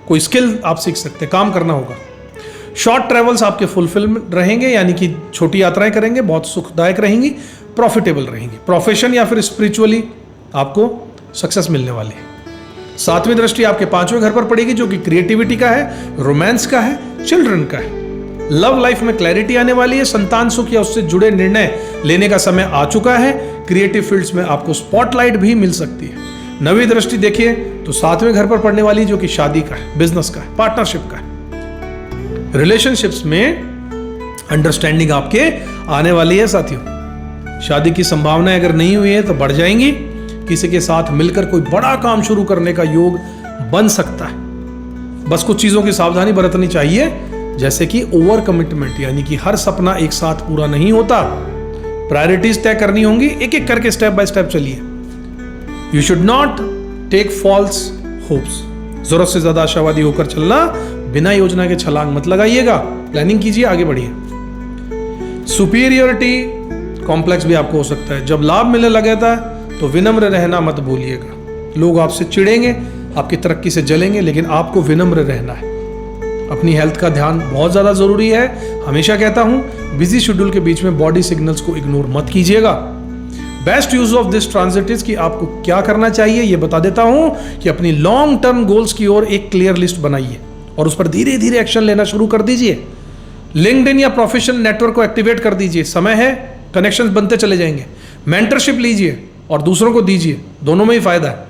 कोई स्किल आप सीख सकते हैं, काम करना होगा। शॉर्ट ट्रेवल्स आपके फुलफिल रहेंगे, यानी कि छोटी यात्राएं करेंगे, बहुत सुखदायक रहेंगी, प्रॉफिटेबल रहेंगी। प्रोफेशन या फिर स्पिरिचुअली आपको सक्सेस मिलने वाली है। 7वीं दृष्टि आपके 5वें घर पर पड़ेगी जो कि क्रिएटिविटी का है, रोमांस का है, चिल्ड्रन का है। लव लाइफ में क्लैरिटी आने वाली है, संतान सुख या उससे जुड़े निर्णय लेने का समय आ चुका है। क्रिएटिव फील्ड्स में आपको स्पॉटलाइट भी मिल सकती है। 9वीं दृष्टि देखिए तो 7वें घर पर पड़ने वाली जो कि शादी का है, बिजनेस का है, पार्टनरशिप का है। रिलेशनशिप्स में अंडरस्टैंडिंग आपके आने वाली है साथियों। शादी की संभावनाएं अगर नहीं हुई है तो बढ़ जाएंगी। किसी के साथ मिलकर कोई बड़ा काम शुरू करने का योग बन सकता है। बस कुछ चीजों की सावधानी बरतनी चाहिए, जैसे कि ओवर कमिटमेंट, यानी कि हर सपना एक साथ पूरा नहीं होता। प्रायोरिटीज तय करनी होंगी, एक एक करके स्टेप बाय स्टेप चलिए। You should not take false hopes. जरूरत से ज्यादा आशावादी होकर चलना, बिना योजना के छलांग मत लगाइएगा। प्लानिंग कीजिए, आगे बढ़िए। सुपीरियरिटी कॉम्प्लेक्स भी आपको हो सकता है। जब लाभ मिलने लगे था तो विनम्र रहना मत भूलिएगा। लोग आपसे चिढ़ेंगे, आपकी तरक्की से जलेंगे, लेकिन आपको विनम्र रहना है। अपनी हेल्थ का ध्यान बहुत ज्यादा जरूरी है। हमेशा कहता हूं बिजी शेड्यूल के बीच में बॉडी सिग्नल्स को इग्नोर मत कीजिएगा। Best use of this transit is कि आपको क्या करना चाहिए ये बता देता हूं कि अपनी लॉन्ग टर्म गोल्स की ओर एक क्लियर लिस्ट बनाइए और उस पर धीरे धीरे एक्शन लेना शुरू कर दीजिए। लिंक्डइन या प्रोफेशनल नेटवर्क को एक्टिवेट कर दीजिए। समय है, कनेक्शंस बनते चले जाएंगे। मेंटरशिप लीजिए और दूसरों को दीजिए, दोनों में ही फायदा है।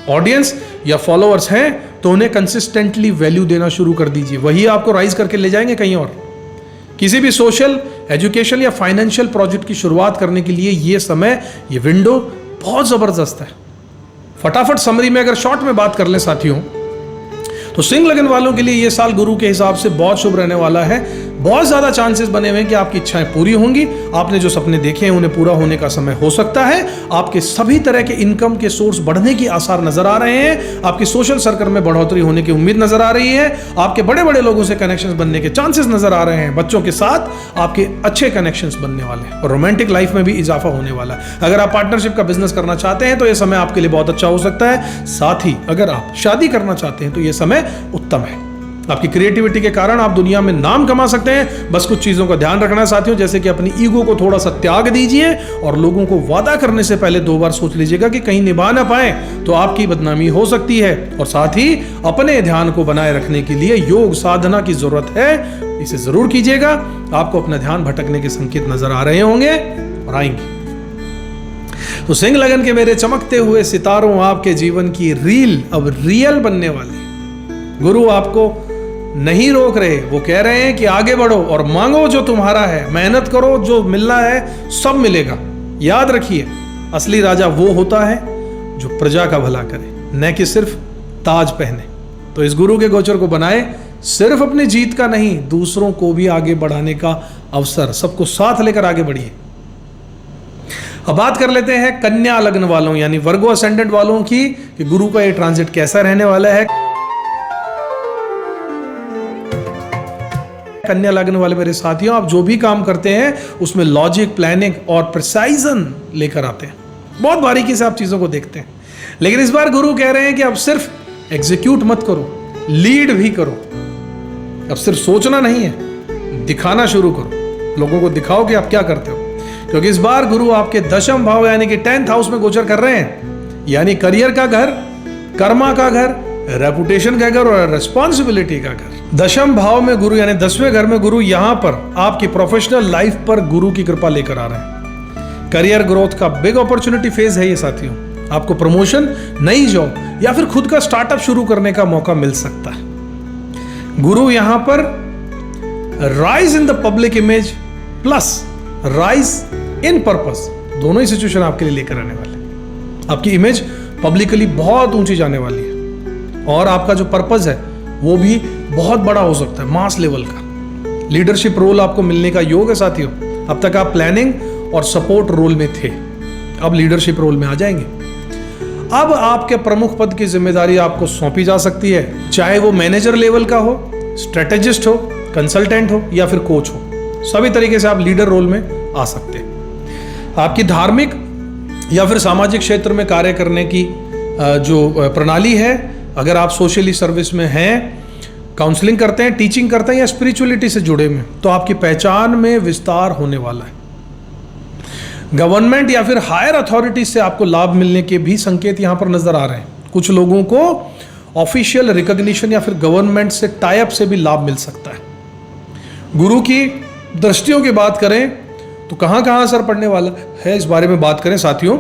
ऑडियंस या फॉलोअर्स हैं तो उन्हें कंसिस्टेंटली वैल्यू देना शुरू कर दीजिए, वही आपको राइज करके ले जाएंगे कहीं और। किसी भी सोशल, एजुकेशन या फाइनेंशियल प्रोजेक्ट की शुरुआत करने के लिए ये समय, ये विंडो बहुत जबरदस्त है। फटाफट समरी में अगर शॉर्ट में बात कर लें साथियों, तो सिंह लगन वालों के लिए ये साल गुरु के हिसाब से बहुत शुभ रहने वाला है। बहुत ज्यादा चांसेस बने हुए हैं कि आपकी इच्छाएं पूरी होंगी। आपने जो सपने देखे हैं उन्हें पूरा होने का समय हो सकता है। आपके सभी तरह के इनकम के सोर्स बढ़ने की आसार नजर आ रहे हैं। आपकी सोशल सर्कल में बढ़ोतरी होने की उम्मीद नजर आ रही है। आपके बड़े बड़े लोगों से कनेक्शंस बनने के चांसेस नजर आ रहे हैं। बच्चों के साथ आपके अच्छे कनेक्शंस बनने वाले हैं और रोमांटिक लाइफ में भी इजाफा होने वाला है। अगर आप पार्टनरशिप का बिजनेस करना चाहते हैं तो यह समय आपके लिए बहुत अच्छा हो सकता है। साथ ही अगर आप शादी करना चाहते हैं तो यह समय उत्तम है। आपकी क्रिएटिविटी के कारण आप दुनिया में नाम कमा सकते हैं। बस कुछ चीजों का ध्यान रखना है साथियों, जैसे कि अपनी ईगो को थोड़ा सा त्याग दीजिए और लोगों को वादा करने से पहले 2 बार सोच लीजिएगा कि कहीं निभा ना पाए तो आपकी बदनामी हो सकती है। और साथ ही अपने ध्यान को बनाए रखने के लिए योग साधना की जरूरत है, इसे जरूर कीजिएगा। आपको अपना ध्यान भटकने के संकेत नजर आ रहे होंगे और आएंगे। तो सिंह लगन के मेरे चमकते हुए सितारों, आपके जीवन की रील अब रियल बनने वाली। गुरु आपको नहीं रोक रहे, वो कह रहे हैं कि आगे बढ़ो और मांगो जो तुम्हारा है, मेहनत करो, जो मिलना है सब मिलेगा। याद रखिए, असली राजा वो होता है जो प्रजा का भला करे, न कि सिर्फ ताज पहने। तो इस गुरु के गोचर को बनाए सिर्फ अपनी जीत का नहीं, दूसरों को भी आगे बढ़ाने का अवसर। सबको साथ लेकर आगे बढ़िए। अब बात कर लेते हैं कन्या लग्न वालों यानी वर्गो असेंडेंट वालों की कि गुरु का ये ट्रांजिट कैसा रहने वाला है। कन्या लग्न वाले मेरे साथियों, आप जो भी काम करते हैं उसमें लॉजिक, प्लानिंग और प्रिसाइजन लेकर आते हैं। बहुत बारीकी से आप चीजों को देखते हैं। लेकिन इस बार गुरु कह रहे हैं कि अब सिर्फ एग्जीक्यूट मत करो, लीड भी करो। अब सिर्फ सोचना नहीं है, दिखाना शुरू करो। लोगों को दिखाओ कि आप क्या करते हो, क्योंकि इस बार गुरु आपके 10th भाव यानी कि 10th हाउस में गोचर कर रहे हैं। यानी करियर का घर, कर्मा का घर, रेपुटेशन का घर और रिस्पॉन्सिबिलिटी का घर। 10th भाव में गुरु यानी 10वें घर में गुरु यहां पर आपकी प्रोफेशनल लाइफ पर गुरु की कृपा लेकर आ रहे हैं। करियर ग्रोथ का बिग अपॉर्चुनिटी फेज है ये साथियों। आपको प्रमोशन, नई जॉब या फिर खुद का स्टार्टअप शुरू करने का मौका मिल सकता है। गुरु यहां पर rise in the public image plus rise in purpose, दोनों ही सिचुएशन आपके लिए लेकर आने वाले। आपकी इमेज पब्लिकली बहुत ऊंची जाने वाली है और आपका जो पर्पस है वो भी बहुत बड़ा हो सकता है, मास लेवल का। लीडरशिप रोल आपको मिलने का योग है साथियों। अब तक आप प्लानिंग और सपोर्ट रोल में थे, अब लीडरशिप रोल में आ जाएंगे। अब आपके प्रमुख पद की जिम्मेदारी आपको सौंपी जा सकती है, चाहे वो मैनेजर लेवल का हो, स्ट्रेटेजिस्ट हो, कंसल्टेंट हो या फिर कोच हो, सभी तरीके से आप लीडर रोल में आ सकते हैं। आपकी धार्मिक या फिर सामाजिक क्षेत्र में कार्य करने की जो प्रणाली है, अगर आप सोशली सर्विस में हैं, काउंसलिंग करते हैं, टीचिंग करते हैं या स्पिरिचुअलिटी से जुड़े में, तो आपकी पहचान में विस्तार होने वाला है। गवर्नमेंट या फिर हायर अथॉरिटी से आपको लाभ मिलने के भी संकेत यहां पर नजर आ रहे हैं। कुछ लोगों को ऑफिशियल रिकॉग्निशन या फिर गवर्नमेंट से टाई अप से भी लाभ मिल सकता है। गुरु की दृष्टियों की बात करें तो कहां कहां असर पड़ने वाला है, इस बारे में बात करें साथियों।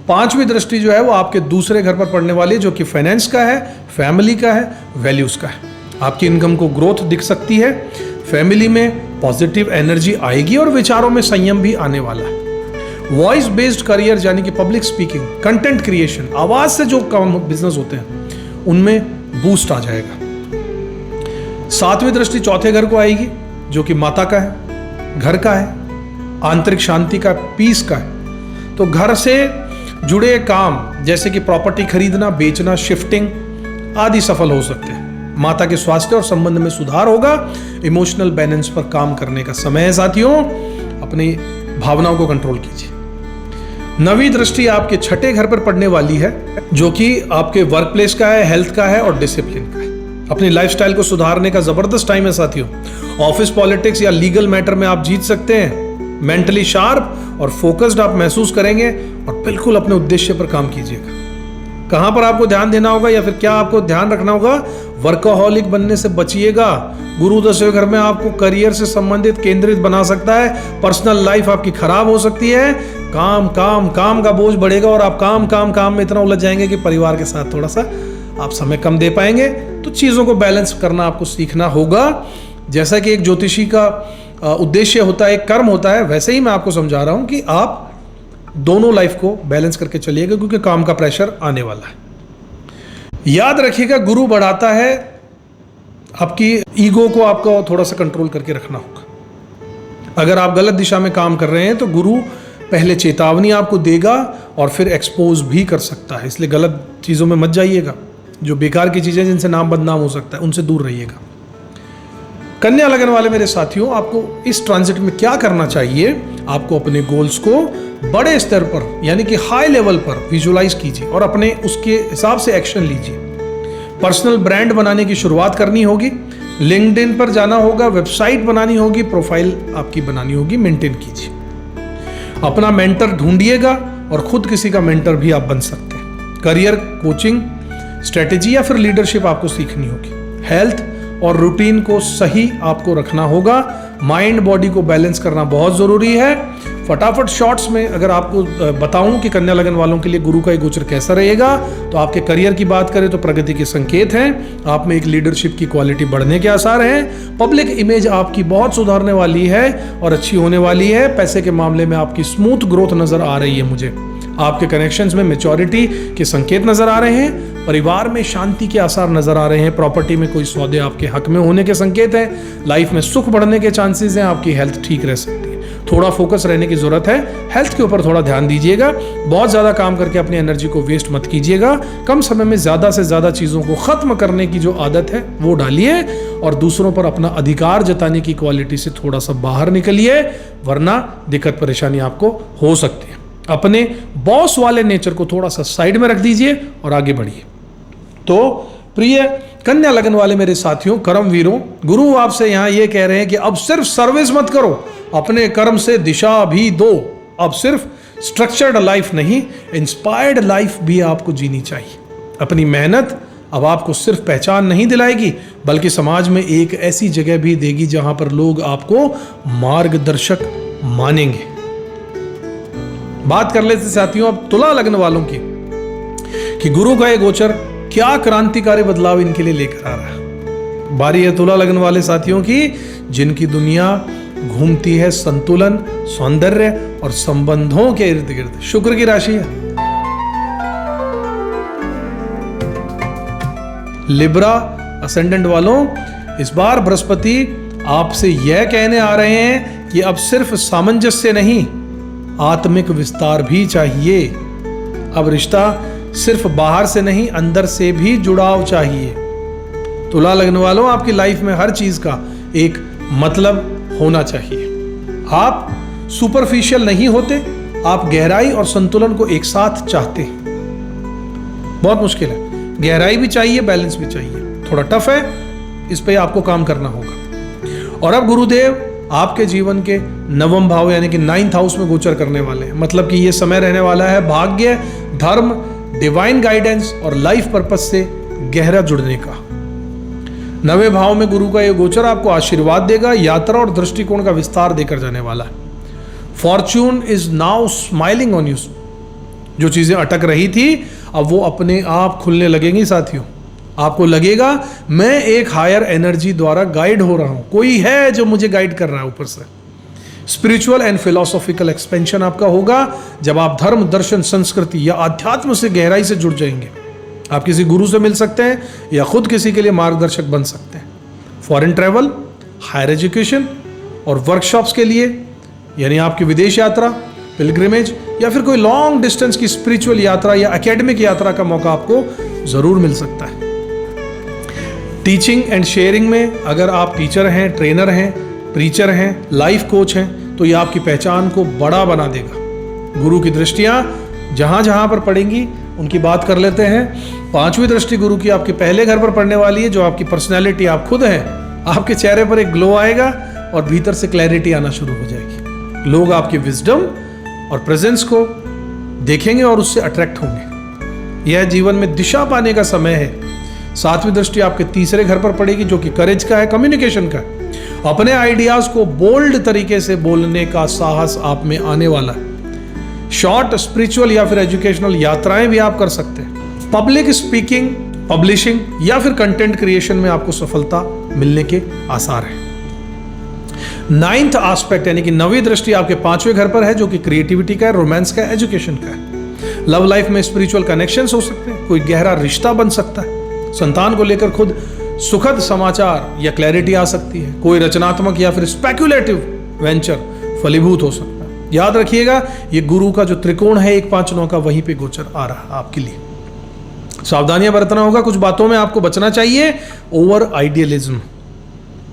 5वीं दृष्टि जो है वो आपके दूसरे घर पर पड़ने वाली है, जो कि फाइनेंस का है, फैमिली का है, वैल्यूज का है। आपकी इनकम को ग्रोथ दिख सकती है, फैमिली में पॉजिटिव एनर्जी आएगी और विचारों में संयम भी आने वाला है। वॉइस बेस्ड करियर यानी कि पब्लिक स्पीकिंग, कंटेंट क्रिएशन, आवाज से जो काम बिजनेस होते हैं उनमें बूस्ट आ जाएगा। 7वीं दृष्टि चौथे घर को आएगी, जो कि माता का है, घर का है, आंतरिक शांति का, पीस का है। तो घर से जुड़े काम जैसे कि प्रॉपर्टी खरीदना, बेचना, शिफ्टिंग आदि सफल हो सकते हैं। माता के स्वास्थ्य और संबंध में सुधार होगा। इमोशनल बैलेंस पर काम करने का समय है साथियों। अपनी भावनाओं को कंट्रोल कीजिए। 9वीं दृष्टि आपके छठे घर पर पड़ने वाली है, जो कि आपके वर्क प्लेस का है, हेल्थ का है और डिसिप्लिन का है। अपनी लाइफस्टाइल को सुधारने का जबरदस्त टाइम है साथियों। ऑफिस पॉलिटिक्स या लीगल मैटर में आप जीत सकते हैं। मेंटली शार्प और फोकस्ड आप महसूस करेंगे और बिल्कुल अपने उद्देश्य पर काम कीजिएगा। कहां पर आपको ध्यान देना होगा या फिर क्या आपको ध्यान रखना होगा? वर्कहोलिक बनने से बचिएगा। गुरु 10वें घर में आपको करियर से संबंधित केंद्रित बना सकता है। पर्सनल लाइफ आपकी खराब हो सकती है। काम काम काम का बोझ बढ़ेगा और आप काम काम काम में इतना उलझ जाएंगे कि परिवार के साथ थोड़ा सा आप समय कम दे पाएंगे। तो चीज़ों को बैलेंस करना आपको सीखना होगा। जैसा कि एक ज्योतिषी का उद्देश्य होता है, एक कर्म होता है, वैसे ही मैं आपको समझा रहा हूं कि आप दोनों लाइफ को बैलेंस करके चलिएगा, क्योंकि काम का प्रेशर आने वाला है। याद रखिएगा, गुरु बढ़ाता है, आपकी ईगो को आपको थोड़ा सा कंट्रोल करके रखना होगा। अगर आप गलत दिशा में काम कर रहे हैं तो गुरु पहले चेतावनी आपको देगा और फिर एक्सपोज भी कर सकता है। इसलिए गलत चीज़ों में मत जाइएगा। जो बेकार की चीज़ें जिनसे नाम बदनाम हो सकता है उनसे दूर रहिएगा। कन्या लगन वाले मेरे साथियों, आपको इस ट्रांजिट में क्या करना चाहिए? आपको अपने गोल्स को बड़े स्तर पर यानी कि हाई लेवल पर विजुलाइज कीजिए और अपने उसके हिसाब से एक्शन लीजिए। पर्सनल ब्रांड बनाने की शुरुआत करनी होगी। लिंक्डइन पर जाना होगा, वेबसाइट बनानी होगी, प्रोफाइल आपकी बनानी होगी, मेंटेन कीजिए। अपना मेंटर ढूंढिएगा और खुद किसी का मेंटर भी आप बन सकते हैं। करियर, कोचिंग, स्ट्रेटेजी या फिर लीडरशिप आपको सीखनी होगी। हेल्थ और रूटीन को सही आपको रखना होगा। माइंड बॉडी को बैलेंस करना बहुत जरूरी है। फटाफट शॉर्ट्स में अगर आपको बताऊं कि कन्या लगन वालों के लिए गुरु का गोचर कैसा रहेगा, तो आपके करियर की बात करें तो प्रगति के संकेत हैं। आप में एक लीडरशिप की क्वालिटी बढ़ने के आसार हैं। पब्लिक इमेज आपकी बहुत सुधारने वाली है और अच्छी होने वाली है। पैसे के मामले में आपकी स्मूथ ग्रोथ नजर आ रही है मुझे। आपके कनेक्शंस में मैच्योरिटी के संकेत नजर आ रहे हैं। परिवार में शांति के आसार नजर आ रहे हैं। प्रॉपर्टी में कोई सौदे आपके हक में होने के संकेत हैं। लाइफ में सुख बढ़ने के चांसेस हैं। आपकी हेल्थ ठीक रह सकती है। थोड़ा फोकस रहने की जरूरत है। हेल्थ के ऊपर थोड़ा ध्यान दीजिएगा। बहुत ज्यादा काम करके अपनी एनर्जी को वेस्ट मत कीजिएगा। कम समय में ज्यादा से ज्यादा चीजों को खत्म करने की जो आदत है वो डालिए और दूसरों पर अपना अधिकार जताने की क्वालिटी से थोड़ा सा बाहर निकलिए, वरना दिक्कत परेशानी आपको हो सकती है। अपने बॉस वाले नेचर को थोड़ा सा साइड में रख दीजिए और आगे बढ़िए। तो प्रिय कन्या लगन वाले मेरे साथियों, कर्मवीरों, गुरु आपसे यहां ये कह रहे हैं कि अब सिर्फ सर्विस मत करो, अपने कर्म से दिशा भी दो। अब सिर्फ स्ट्रक्चर्ड लाइफ नहीं, इंस्पायर्ड लाइफ भी आपको जीनी चाहिए। अपनी मेहनत अब आपको सिर्फ पहचान नहीं दिलाएगी, बल्कि समाज में एक ऐसी जगह भी देगी जहां पर लोग आपको मार्गदर्शक मानेंगे। बात कर लेते साथियों अब तुला लग्न वालों की, कि गुरु का ये गोचर क्या क्रांतिकारी बदलाव इनके लिए लेकर आ रहा है। बारी है तुला लगन वाले साथियों की, जिनकी दुनिया घूमती है संतुलन, सौंदर्य और संबंधों के इर्द गिर्द। शुक्र की राशि है। लिब्रा असेंडेंट वालों, इस बार बृहस्पति आपसे यह कहने आ रहे हैं कि अब सिर्फ सामंजस्य नहीं, आत्मिक विस्तार भी चाहिए। अब रिश्ता सिर्फ बाहर से नहीं, अंदर से भी जुड़ाव चाहिए। तुला लगने वालों, आपकी लाइफ में हर चीज का एक मतलब होना चाहिए। आप सुपरफिशियल नहीं होते, आप गहराई और संतुलन को एक साथ चाहते हैं। बहुत मुश्किल है, गहराई भी चाहिए, बैलेंस भी चाहिए। थोड़ा टफ है, इस पे आपको काम करना होगा। और अब गुरुदेव आपके जीवन के नवम भाव यानी कि 9th हाउस में गोचर करने वाले हैं। मतलब कि ये समय रहने वाला है भाग्य, धर्म, डिवाइन गाइडेंस और लाइफ पर्पस से गहरा जुड़ने का। 9वें भाव में गुरु का ये गोचर आपको आशीर्वाद देगा, यात्रा और दृष्टिकोण का विस्तार देकर जाने वाला है। Fortune is now smiling on you. जो चीजें अटक रही थी अब वो अपने आप खुलने लगेंगी साथियों। आपको लगेगा मैं एक हायर एनर्जी द्वारा गाइड हो रहा हूं, कोई है जो मुझे गाइड कर रहा है ऊपर से। स्पिरिचुअल एंड फिलोसॉफिकल एक्सपेंशन आपका होगा जब आप धर्म, दर्शन, संस्कृति या अध्यात्म से गहराई से जुड़ जाएंगे। आप किसी गुरु से मिल सकते हैं या खुद किसी के लिए मार्गदर्शक बन सकते हैं। फॉरेन ट्रैवल, हायर एजुकेशन और वर्कशॉप्स के लिए, यानी आपकी विदेश यात्रा, पिलग्रिमेज या फिर कोई लॉन्ग डिस्टेंस की स्पिरिचुअल यात्रा या एकेडमिक यात्रा का मौका आपको जरूर मिल सकता है। टीचिंग एंड शेयरिंग में अगर आप टीचर हैं, ट्रेनर हैं, प्रीचर हैं, लाइफ कोच हैं, तो ये आपकी पहचान को बड़ा बना देगा। गुरु की दृष्टियां जहां जहां पर पड़ेंगी उनकी बात कर लेते हैं। 5वीं दृष्टि गुरु की आपके पहले घर पर पड़ने वाली है, जो आपकी पर्सनैलिटी आप खुद हैं। आपके चेहरे पर एक ग्लो आएगा और भीतर से क्लैरिटी आना शुरू हो जाएगी। लोग आपकी विजडम और प्रेजेंस को देखेंगे और उससे अट्रैक्ट होंगे। यह जीवन में दिशा पाने का समय है। 7वीं दृष्टि आपके तीसरे घर पर पड़ेगी, जो कि करेज का है, कम्युनिकेशन का है। अपने आइडियाज को बोल्ड तरीके से बोलने का साहस आप में आने वाला है। शॉर्ट स्पिरिचुअल या फिर एजुकेशनल यात्राएं भी आप कर सकते हैं। पब्लिक स्पीकिंग, पब्लिशिंग या फिर कंटेंट क्रिएशन में आपको सफलता मिलने के आसार हैं। 9th एस्पेक्ट यानी कि 9वीं दृष्टि आपके 5वें घर पर है, जो कि क्रिएटिविटी का है, रोमांस का है, एजुकेशन का है। लव लाइफ में स्पिरिचुअल कनेक्शंस हो सकते हैं, कोई गहरा रिश्ता बन सकता है। संतान को लेकर खुद सुखद समाचार या क्लैरिटी आ सकती है। कोई रचनात्मक या फिर स्पेक्युलेटिव वेंचर फलीभूत हो सकता है। याद रखिएगा, ये गुरु का जो त्रिकोण है 1, 5, 9 का, वहीं पे गोचर आ रहा है आपके लिए। सावधानियां बरतना होगा, कुछ बातों में आपको बचना चाहिए। ओवर आइडियलिज्म,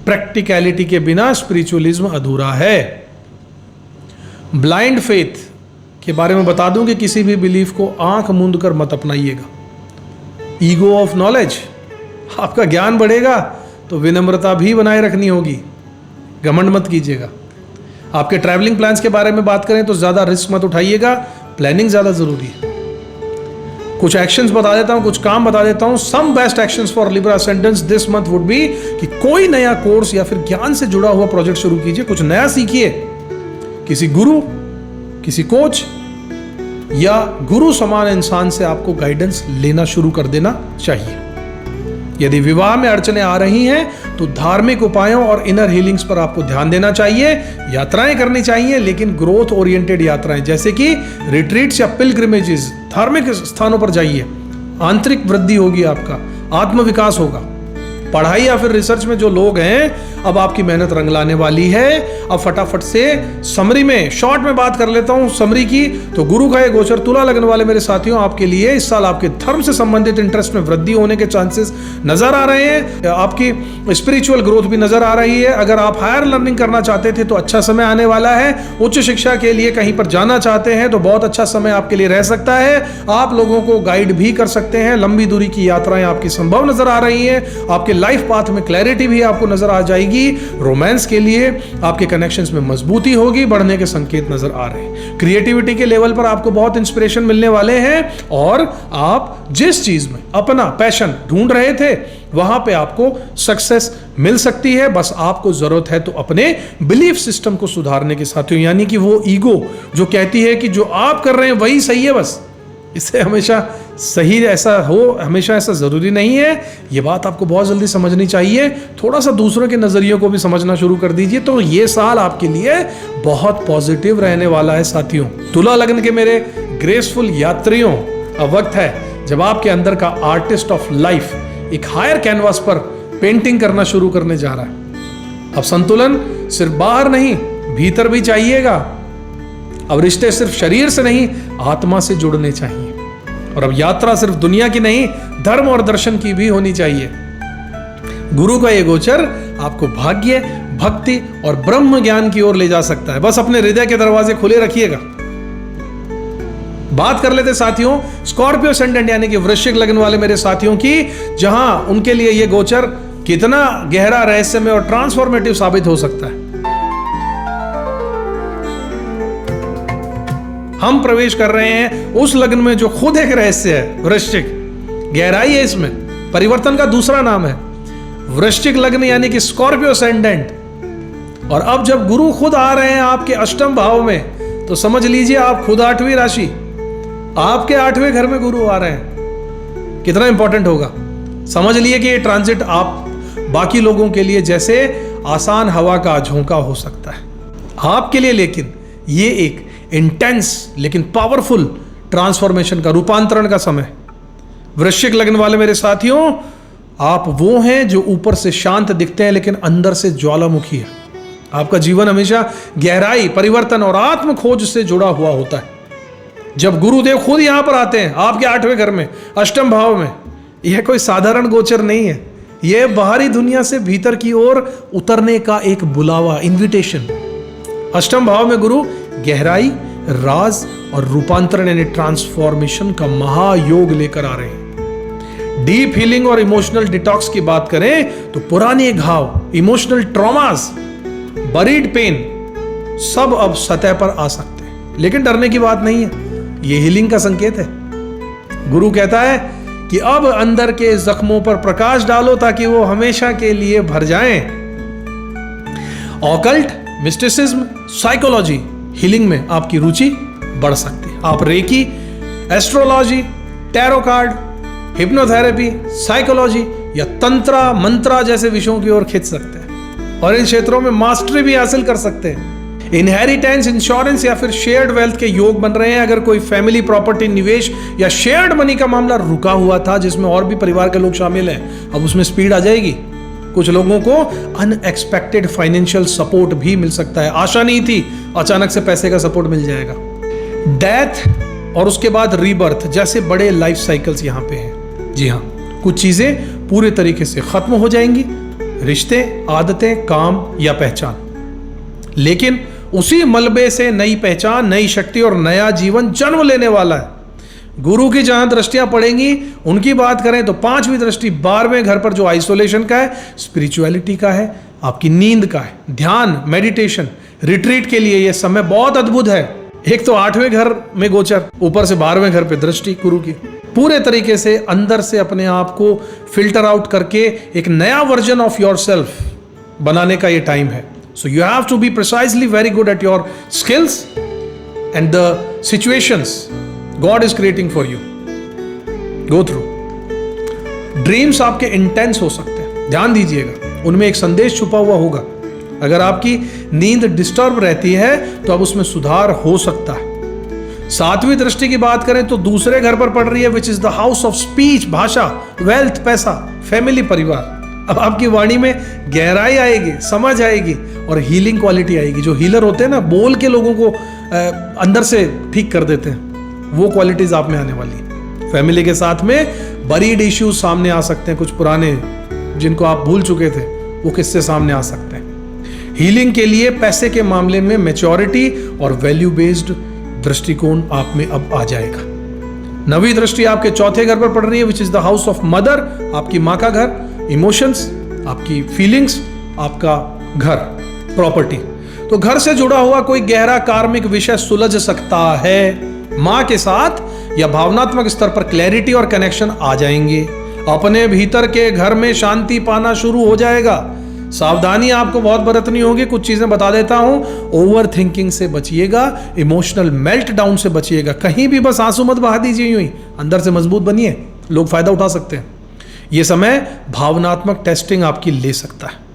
प्रैक्टिकलिटी के बिना स्पिरिचुअलिज्म अधूरा है। ब्लाइंड फेथ के बारे में बता दूं कि किसी भी बिलीफ को आंख मूंद कर मत अपनाइएगा। ईगो ऑफ नॉलेज, आपका ज्ञान बढ़ेगा तो विनम्रता भी बनाए रखनी होगी, घमंड मत कीजिएगा। आपके ट्रैवलिंग प्लान्स के बारे में बात करें तो ज्यादा रिस्क मत उठाइएगा, प्लानिंग ज्यादा जरूरी है। कुछ एक्शंस बता देता हूं, कुछ काम बता देता हूं। Some best actions for Libra ascendants this month would be कि कोई नया कोर्स या फिर ज्ञान से जुड़ा हुआ प्रोजेक्ट शुरू कीजिए, कुछ नया सीखिए। किसी गुरु, किसी कोच या गुरु समान इंसान से आपको गाइडेंस लेना शुरू कर देना चाहिए। यदि विवाह में अड़चनें आ रही हैं तो धार्मिक उपायों और इनर हीलिंग्स पर आपको ध्यान देना चाहिए। यात्राएं करनी चाहिए, लेकिन ग्रोथ ओरिएंटेड यात्राएं, जैसे कि रिट्रीट्स या पिलग्रिमेजेस, धार्मिक स्थानों पर जाइए। आंतरिक वृद्धि होगी, आपका आत्मविकास होगा। पढ़ाई या फिर रिसर्च में जो लोग हैं, अब आपकी मेहनत रंग लाने वाली है। अब फटाफट से समरी में, शॉर्ट में बात कर लेता हूं समरी की। तो गुरु का ये गोचर तुला लगन वाले मेरे साथियों, आपके लिए इस साल आपके धर्म से संबंधित इंटरेस्ट में वृद्धि होने के चांसेस नजर आ रहे हैं। आपकी स्पिरिचुअल ग्रोथ भी नजर आ रही है। अगर आप हायर लर्निंग करना चाहते थे तो अच्छा समय आने वाला है। उच्च शिक्षा के लिए कहीं पर जाना चाहते हैं तो बहुत अच्छा समय आपके लिए रह सकता है। आप लोगों को गाइड भी कर सकते हैं। लंबी दूरी की यात्राएं आपकी संभव नजर आ रही है। आपके लाइफ पाथ में क्लैरिटी भी आपको नजर आ जाएगी। रोमांस के लिए आपके कनेक्शंस में मजबूती होगी, बढ़ने के संकेत नजर आ रहे हैं। क्रिएटिविटी के लेवल पर आपको बहुत इंस्पिरेशन मिलने वाले हैं और आप जिस चीज में अपना पैशन ढूंढ रहे थे वहां पे आपको सक्सेस मिल सकती है। बस आपको जरूरत है तो अपने बिलीफ सिस्टम को सुधारने के साथियों, यानी कि वो ईगो जो कहती है कि जो आप कर रहे हैं वही सही है, बस इससे हमेशा सही ऐसा हो, हमेशा ऐसा ज़रूरी नहीं है। ये बात आपको बहुत जल्दी समझनी चाहिए। थोड़ा सा दूसरों के नज़रियों को भी समझना शुरू कर दीजिए, तो ये साल आपके लिए बहुत पॉजिटिव रहने वाला है साथियों। तुला लग्न के मेरे ग्रेसफुल यात्रियों, अब वक्त है जब आपके अंदर का आर्टिस्ट ऑफ लाइफ एक हायर कैनवास पर पेंटिंग करना शुरू करने जा रहा है। अब संतुलन सिर्फ बाहर नहीं, भीतर भी चाहिएगा। अब रिश्ते सिर्फ शरीर से नहीं, आत्मा से जुड़ने चाहिए। और अब यात्रा सिर्फ दुनिया की नहीं, धर्म और दर्शन की भी होनी चाहिए। गुरु का ये गोचर आपको भाग्य, भक्ति और ब्रह्म ज्ञान की ओर ले जा सकता है। बस अपने हृदय के दरवाजे खुले रखिएगा। बात कर लेते साथियों स्कॉर्पियो असेंडेंट यानी कि वृश्चिक लग्न वाले मेरे साथियों की, जहां उनके लिए यह गोचर कितना गहरा, रहस्यमय और ट्रांसफॉर्मेटिव साबित हो सकता है। हम प्रवेश कर रहे हैं उस लग्न में जो खुद एक रहस्य है, वृश्चिक। गहराई है इसमें, परिवर्तन का दूसरा नाम है वृश्चिक लग्न यानी कि स्कॉर्पियो असेंडेंट। और अब जब गुरु खुद आ रहे हैं आपके अष्टम भाव में, तो समझ लीजिए आप खुद 8वीं राशि, आपके 8वें घर में गुरु आ रहे हैं। कितना इंपॉर्टेंट होगा। समझ लिए कि ये ट्रांजिट आप बाकी लोगों के लिए जैसे आसान हवा का झोंका हो सकता है, आपके लिए लेकिन ये एक इंटेंस लेकिन पावरफुल ट्रांसफॉर्मेशन का, रूपांतरण का समय। वृश्चिक लग्न वाले मेरे साथियों, आप वो हैं जो ऊपर से शांत दिखते हैं लेकिन अंदर से ज्वालामुखी है। आपका जीवन हमेशा गहराई, परिवर्तन और आत्म खोज से जुड़ा हुआ होता है। जब गुरुदेव खुद यहां पर आते हैं आपके 8वें घर में, अष्टम भाव में, यह कोई साधारण गोचर नहीं है। यह बाहरी दुनिया से भीतर की ओर उतरने का एक बुलावा, इन्विटेशन। अष्टम भाव में गुरु गहराई, राज और रूपांतरण यानी ट्रांसफॉर्मेशन का महायोग लेकर आ रहे हैं। डीप हीलिंग और इमोशनल डिटॉक्स की बात करें तो पुराने घाव, इमोशनल ट्रॉमास, बरीड पेन सब अब सतह पर आ सकते हैं। लेकिन डरने की बात नहीं है, यह हीलिंग का संकेत है। गुरु कहता है कि अब अंदर के जख्मों पर प्रकाश डालो ताकि वो हमेशा के लिए भर जाएं। ऑकल्ट, मिस्टिसिज्म, साइकोलॉजी, हीलिंग में आपकी रुचि बढ़ सकती है। आप reiki, astrology, tarot card, hypnotherapy, psychology या तंत्रा, मंत्रा जैसे विषयों की ओर खिंच सकते हैं और इन क्षेत्रों में मास्टरी भी हासिल कर सकते हैं। इनहेरिटेंस, इंश्योरेंस या फिर शेयर्ड वेल्थ के योग बन रहे हैं। अगर कोई फैमिली प्रॉपर्टी, निवेश या शेयर्ड मनी का मामला रुका हुआ था जिसमें और भी परिवार के लोग शामिल हैं, अब उसमें स्पीड आ जाएगी। कुछ लोगों को अनएक्सपेक्टेड फाइनेंशियल सपोर्ट भी मिल सकता है। आशा नहीं थी, अचानक से पैसे का सपोर्ट मिल जाएगा। डेथ और उसके बाद रीबर्थ जैसे बड़े लाइफ साइकिल्स यहां पे हैं। जी हां, कुछ चीजें पूरे तरीके से खत्म हो जाएंगी, रिश्ते, आदतें, काम या पहचान। लेकिन उसी मलबे से नई पहचान, नई शक्ति और नया जीवन जन्म लेने वाला है। गुरु की जहां दृष्टियां पड़ेंगी, उनकी बात करें तो 5वीं दृष्टि 12वें घर पर जो आइसोलेशन का है, स्पिरिचुअलिटी का है, आपकी नींद का है, ध्यान, मेडिटेशन, रिट्रीट के लिए यह समय बहुत अद्भुत है। एक तो 8वें घर में गोचर, ऊपर से 12वें घर पे दृष्टि गुरु की। पूरे तरीके से अंदर से अपने आप को फिल्टर आउट करके एक नया वर्जन ऑफ योर सेल्फ बनाने का ये टाइम है। So you have to be precisely very good at your skills and the situations God is creating for you. Go through. Dreams आपके इंटेंस हो सकते हैं, ध्यान दीजिएगा, उनमें एक संदेश छुपा हुआ होगा। अगर आपकी नींद डिस्टर्ब रहती है तो अब उसमें सुधार हो सकता है। 7वीं दृष्टि की बात करें तो दूसरे घर पर पड़ रही है, विच is the house of speech, भाषा, वेल्थ, पैसा, फैमिली, परिवार। अब आपकी वाणी में गहराई आएगी, समझ आएगी और हीलिंग क्वालिटी आएगी। जो हीलर होते हैं ना, बोल के लोगों को अंदर से ठीक कर देते हैं, वो क्वालिटीज आप में आने वाली। फैमिली के साथ में बरीड इश्यूज सामने आ सकते हैं, कुछ पुराने जिनको आप भूल चुके थे वो किस्से सामने आ सकते हैं। हीलिंग के लिए पैसे के मामले में मैच्योरिटी और वैल्यू बेस्ड दृष्टिकोण आप में अब आ जाएगा। 9वीं दृष्टि आपके 4थे घर पर पड़ रही है, विच is the house of mother, आपकी माँ का घर, इमोशंस, आपकी फीलिंग्स, आपका घर, प्रॉपर्टी। तो घर से जुड़ा हुआ कोई गहरा कार्मिक विषय सुलझ सकता है। मां के साथ या भावनात्मक स्तर पर क्लैरिटी और कनेक्शन आ जाएंगे। अपने भीतर के घर में शांति पाना शुरू हो जाएगा। सावधानी आपको बहुत बरतनी होगी। कुछ चीजें बता देता हूं, ओवर थिंकिंग से बचिएगा, इमोशनल मेल्ट डाउन से बचिएगा। कहीं भी बस आंसू मत बहा दीजिए, यूं ही अंदर से मजबूत बनिए, लोग फायदा उठा सकते हैं। यह समय भावनात्मक टेस्टिंग आपकी ले सकता है।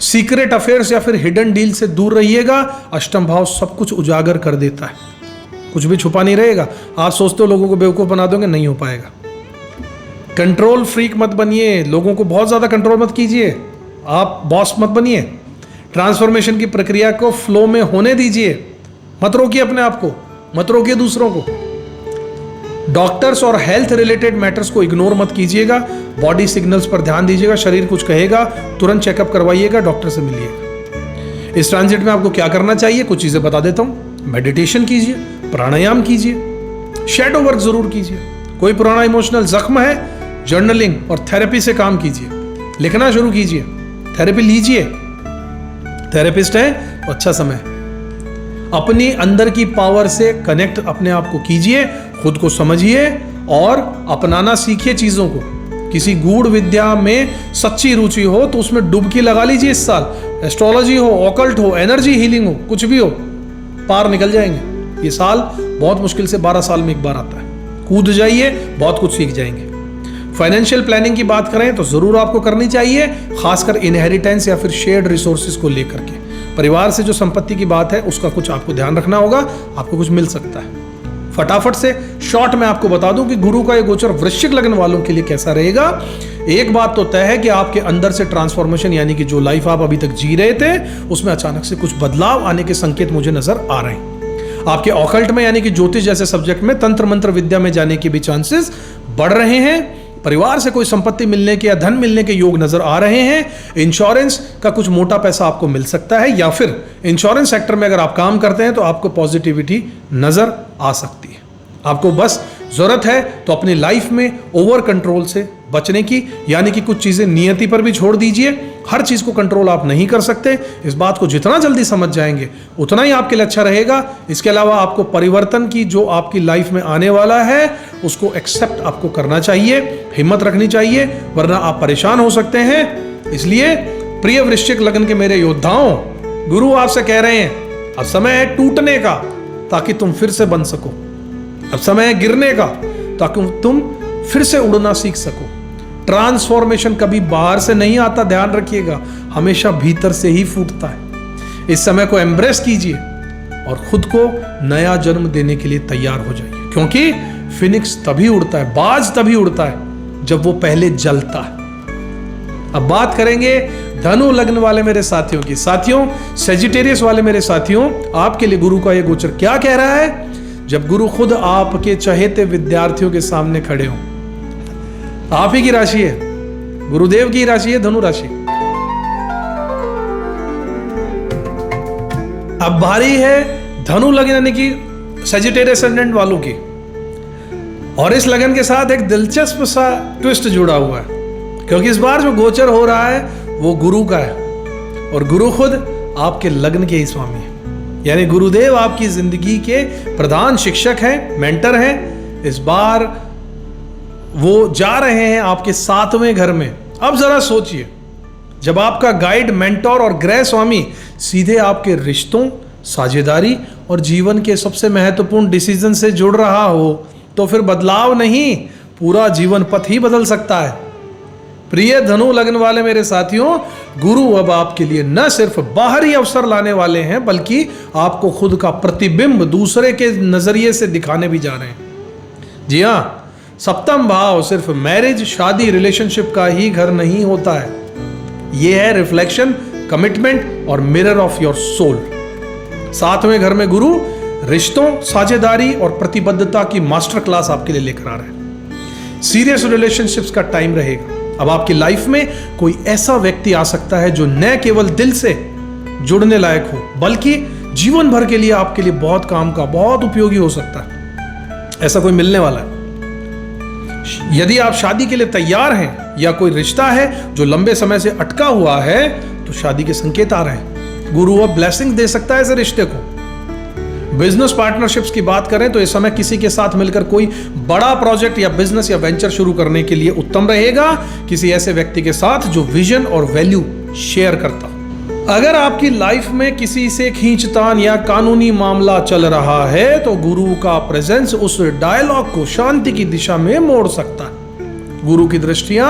सीक्रेट अफेयर्स या फिर हिडन डील से दूर रहिएगा। अष्टम भाव सब कुछ उजागर कर देता है, कुछ भी छुपा नहीं रहेगा। आप सोचते हो लोगों को बेवकूफ बना दोगे, नहीं हो पाएगा। कंट्रोल फ्रीक मत बनिए, लोगों को बहुत ज्यादा कंट्रोल मत कीजिए, आप बॉस मत बनिए। ट्रांसफॉर्मेशन की प्रक्रिया को फ्लो में होने दीजिए, मत रोकिए अपने आप को, मत रोकिए दूसरों को। डॉक्टर्स और हेल्थ रिलेटेड मैटर्स को इग्नोर मत कीजिएगा। बॉडी सिग्नल्स पर ध्यान दीजिएगा। शरीर कुछ कहेगा, तुरंत चेकअप करवाइएगा, डॉक्टर से मिलिएगा। इस ट्रांजिट में आपको क्या करना चाहिए, कुछ चीजें बता देता हूं। मेडिटेशन कीजिए, प्राणायाम कीजिए, शैडो वर्क जरूर कीजिए। कोई पुराना इमोशनल जख्म है, जर्नलिंग और थेरेपी से काम कीजिए, लिखना शुरू कीजिए, थेरेपी लीजिए। थेरेपिस्ट है तो अच्छा समय है। अपनी अंदर की पावर से कनेक्ट अपने आप को कीजिए, खुद को समझिए और अपनाना सीखिए चीजों को। किसी गूढ़ विद्या में सच्ची रुचि हो तो उसमें डुबकी लगा लीजिए इस साल। एस्ट्रोलॉजी हो, ऑकल्ट हो, एनर्जी हीलिंग हो, कुछ भी हो, पार निकल जाएंगे। ये साल बहुत मुश्किल से 12 साल में एक बार आता है। कूद जाइए, बहुत कुछ सीख जाएंगे। फाइनेंशियल प्लानिंग की बात करें तो जरूर आपको करनी चाहिए, खासकर इनहेरिटेंस या फिर शेयर्ड रिसोर्सेज को लेकर के। परिवार से जो संपत्ति की बात है उसका कुछ आपको ध्यान रखना होगा, आपको कुछ मिल सकता है। फटाफट से शॉर्ट में आपको बता दूं कि गुरु का ये गोचर वृश्चिक लग्न वालों के लिए कैसा रहेगा। एक बात तो तय है कि आपके अंदर से ट्रांसफॉर्मेशन, यानी कि जो लाइफ आप अभी तक जी रहे थे उसमें अचानक से कुछ बदलाव आने के संकेत मुझे नजर आ रहे हैं। आपके ऑकल्ट में यानी कि ज्योतिष जैसे सब्जेक्ट में, तंत्र मंत्र विद्या में जाने के भी चांसेस बढ़ रहे हैं। परिवार से कोई संपत्ति मिलने के या धन मिलने के योग नजर आ रहे हैं। इंश्योरेंस का कुछ मोटा पैसा आपको मिल सकता है, या फिर इंश्योरेंस सेक्टर में अगर आप काम करते हैं तो आपको पॉजिटिविटी नजर आ सकती है। आपको बस जरूरत है तो अपनी लाइफ में ओवर कंट्रोल से बचने की, यानी कि कुछ चीजें नियति पर भी छोड़ दीजिए। हर चीज को कंट्रोल आप नहीं कर सकते, इस बात को जितना जल्दी समझ जाएंगे उतना ही आपके लिए अच्छा रहेगा। इसके अलावा आपको परिवर्तन की जो आपकी लाइफ में आने वाला है उसको एक्सेप्ट आपको करना चाहिए, हिम्मत रखनी चाहिए, वरना आप परेशान हो सकते हैं। इसलिए प्रिय वृश्चिक लग्न के मेरे योद्धाओं, गुरु आपसे कह रहे हैं अब समय है टूटने का ताकि तुम फिर से बन सको। अब समय है गिरने का ताकि तुम फिर से उड़ना सीख सको। ट्रांसफॉर्मेशन कभी बाहर से नहीं आता, ध्यान रखिएगा, हमेशा भीतर से ही फूटता है। इस समय को एम्ब्रेस कीजिए और खुद को नया जन्म देने के लिए तैयार हो जाइए, क्योंकि फिनिक्स तभी उड़ता है, बाज तभी उड़ता है जब वो पहले जलता है। अब बात करेंगे धनु लग्न वाले मेरे साथियों की। साथियों, सेजिटेरियस वाले मेरे साथियों, आपके लिए गुरु का ये गोचर क्या कह रहा है? जब गुरु खुद आपके चहेते विद्यार्थियों के सामने खड़े हों, आप ही की राशि है, गुरुदेव की राशि है धनु राशि। अब भारी है धनु लगन यानी कि सेजिटेरियस एसेंडेंट वालों की, और इस लगन के साथ एक दिलचस्प सा ट्विस्ट जुड़ा हुआ है, क्योंकि इस बार जो गोचर हो रहा है वो गुरु का है, और गुरु खुद आपके लग्न के ही स्वामी है। यानी गुरुदेव आपकी जिंदगी के प्रधान शिक्षक हैं, मेंटर हैं। इस बार वो जा रहे हैं आपके 7वें घर में। अब जरा सोचिए, जब आपका गाइड, मेंटोर और ग्रह स्वामी सीधे आपके रिश्तों, साझेदारी और जीवन के सबसे महत्वपूर्ण डिसीजन से जुड़ रहा हो तो फिर बदलाव नहीं, पूरा जीवन पथ ही बदल सकता है। प्रिय धनु लग्न वाले मेरे साथियों, गुरु अब आपके लिए न सिर्फ बाहरी अवसर लाने वाले हैं, बल्कि आपको खुद का प्रतिबिंब दूसरे के नजरिए से दिखाने भी जा रहे हैं। जी हाँ, सप्तम भाव सिर्फ मैरिज, शादी, रिलेशनशिप का ही घर नहीं होता है। यह है रिफ्लेक्शन, कमिटमेंट और मिरर ऑफ योर सोल। 7वें घर में गुरु रिश्तों, साझेदारी और प्रतिबद्धता की मास्टर क्लास आपके लिए लेकर आ रहे हैं। सीरियस रिलेशनशिप्स का टाइम रहेगा। अब आपकी लाइफ में कोई ऐसा व्यक्ति आ सकता है जो न केवल दिल से जुड़ने लायक हो, बल्कि जीवन भर के लिए आपके लिए बहुत काम का, बहुत उपयोगी हो सकता है। ऐसा कोई मिलने वाला है। यदि आप शादी के लिए तैयार हैं या कोई रिश्ता है जो लंबे समय से अटका हुआ है तो शादी के संकेत आ रहे हैं। गुरु अब ब्लेसिंग दे सकता है ऐसे रिश्ते को। बिजनेस पार्टनरशिप्स की बात करें तो इस समय किसी के साथ मिलकर कोई बड़ा प्रोजेक्ट या बिजनेस या वेंचर शुरू करने के लिए उत्तम रहेगा। किसी ऐसे व्यक्ति के साथ जो विजन और वैल्यू शेयर करता हूं। अगर आपकी लाइफ में किसी से खींचतान या कानूनी मामला चल रहा है तो गुरु का प्रेजेंस उस डायलॉग को शांति की दिशा में मोड़ सकता है। गुरु की दृष्टियां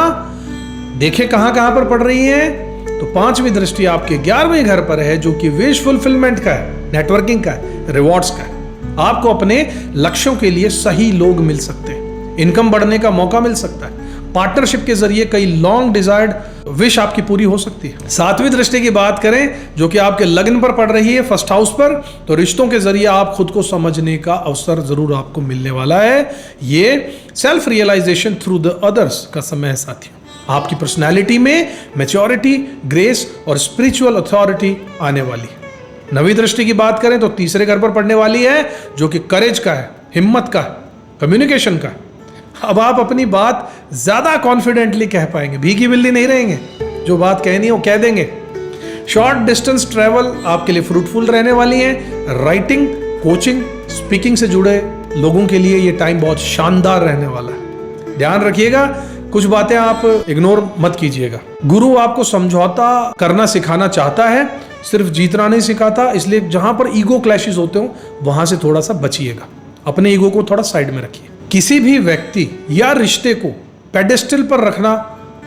देखें कहां कहां पर पड़ रही हैं, तो 5वीं दृष्टि आपके 11वें घर पर है, जो कि विश फुलफिलमेंट का है, नेटवर्किंग का है, रिवॉर्ड्स का है। आपको अपने लक्ष्यों के लिए सही लोग मिल सकते हैं, इनकम बढ़ने का मौका मिल सकता है, पार्टनरशिप के जरिए कई लॉन्ग डिजायर्ड विश आपकी पूरी हो सकती है। 7वीं दृष्टि की बात करें जो कि आपके लग्न पर पड़ रही है, फर्स्ट हाउस पर, तो रिश्तों के जरिए आप खुद को समझने का अवसर जरूर आपको मिलने वाला है। ये self realization through the others का समय है साथियों। आपकी पर्सनैलिटी में मैच्योरिटी, ग्रेस और स्पिरिचुअल अथॉरिटी आने वाली है। 9वीं दृष्टि की बात करें तो 3रे घर पर पड़ने वाली है, जो कि करेज का है, हिम्मत का है, कम्युनिकेशन का है। अब आप अपनी बात ज्यादा कॉन्फिडेंटली कह पाएंगे, भीगी बिल्ली नहीं रहेंगे, जो बात कहनी है वो कह देंगे। शॉर्ट डिस्टेंस ट्रैवल आपके लिए फ्रूटफुल रहने वाली है। राइटिंग, कोचिंग, स्पीकिंग से जुड़े लोगों के लिए ये टाइम बहुत शानदार रहने वाला है। ध्यान रखिएगा, कुछ बातें आप इग्नोर मत कीजिएगा। गुरु आपको समझौता करना सिखाना चाहता है, सिर्फ जीतना नहीं सिखाता, इसलिए जहां पर ईगो क्लैशेस होते हो वहां से थोड़ा सा बचिएगा, अपने ईगो को थोड़ा साइड में रखिए। किसी भी व्यक्ति या रिश्ते को पेडेस्टल पर रखना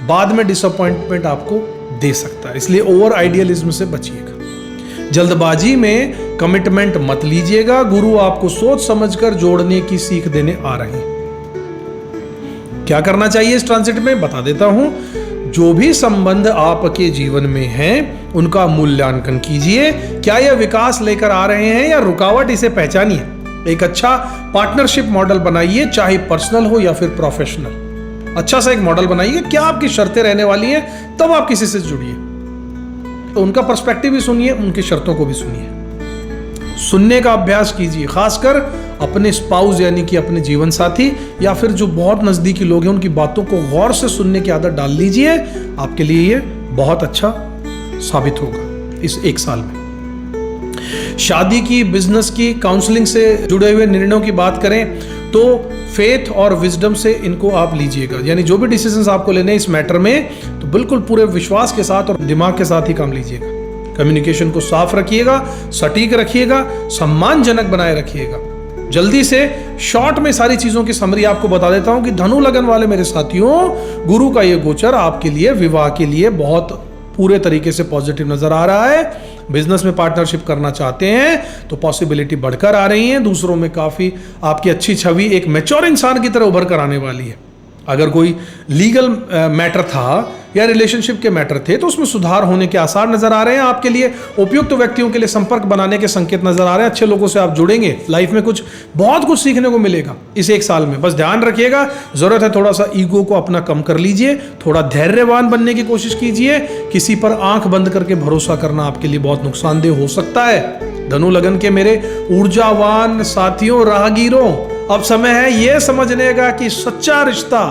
बाद में डिसअपॉइंटमेंट आपको दे सकता है, इसलिए ओवर आइडियलिज्म से बचिएगा। जल्दबाजी में कमिटमेंट मत लीजिएगा। गुरु आपको सोच समझकर जोड़ने की सीख देने आ रहे हैं। क्या करना चाहिए इस ट्रांजिट में बता देता हूं। जो भी संबंध आपके जीवन में हैं उनका मूल्यांकन कीजिए, क्या यह विकास लेकर आ रहे हैं या रुकावट, इसे पहचानिए। एक अच्छा पार्टनरशिप मॉडल बनाइए, चाहे पर्सनल हो या फिर प्रोफेशनल। अच्छा सा एक मॉडल बनाइए, क्या आपकी शर्तें रहने वाली हैं, तब आप किसी से जुड़िए। तो उनका पर्सपेक्टिव भी सुनिए, उनकी शर्तों को भी सुनिए। सुनने का अभ्यास कीजिए, खासकर अपने स्पाउस यानी कि अपने जीवन साथी या फिर जो बहुत नजदीकी लोग हैं उनकी बातों को गौर से सुनने की आदत डाल लीजिए। आपके लिए ये बहुत अच्छा साबित होगा इस 1 साल में। शादी की, बिजनेस की, काउंसलिंग से जुड़े हुए निर्णयों की बात करें तो फेथ और विजडम से इनको आप लीजिएगा, यानी जो भी डिसीजंस आपको लेने इस मैटर में तो बिल्कुल पूरे विश्वास के साथ और दिमाग के साथ ही काम लीजिएगा। कम्युनिकेशन को साफ रखिएगा, सटीक रखिएगा, सम्मानजनक बनाए रखिएगा। जल्दी से शॉर्ट में सारी चीजों की समरी आपको बता देता हूं कि धनु लगन वाले मेरे साथियों, गुरु का ये गोचर आपके लिए विवाह के लिए बहुत पूरे तरीके से पॉजिटिव नजर आ रहा है। बिजनेस में पार्टनरशिप करना चाहते हैं तो पॉसिबिलिटी बढ़कर आ रही है। दूसरों में काफी आपकी अच्छी छवि एक मैच्योर इंसान की तरह उभर कर आने वाली है। अगर कोई लीगल मैटर था या रिलेशनशिप के मैटर थे तो उसमें सुधार होने के आसार नजर आ रहे हैं। आपके लिए उपयुक्त व्यक्तियों के लिए संपर्क बनाने के संकेत नजर आ रहे हैं। अच्छे लोगों से आप जुड़ेंगे, लाइफ में बहुत कुछ सीखने को मिलेगा इस 1 साल में। बस ध्यान रखिएगा, जरूरत है थोड़ा सा ईगो को अपना कम कर लीजिए, थोड़ा धैर्यवान बनने की कोशिश कीजिए। किसी पर आंख बंद करके भरोसा करना आपके लिए बहुत नुकसानदेह हो सकता है। धनु लगन के मेरे ऊर्जावान साथियों, राहगीरों, अब समय है यह समझने का कि सच्चा रिश्ता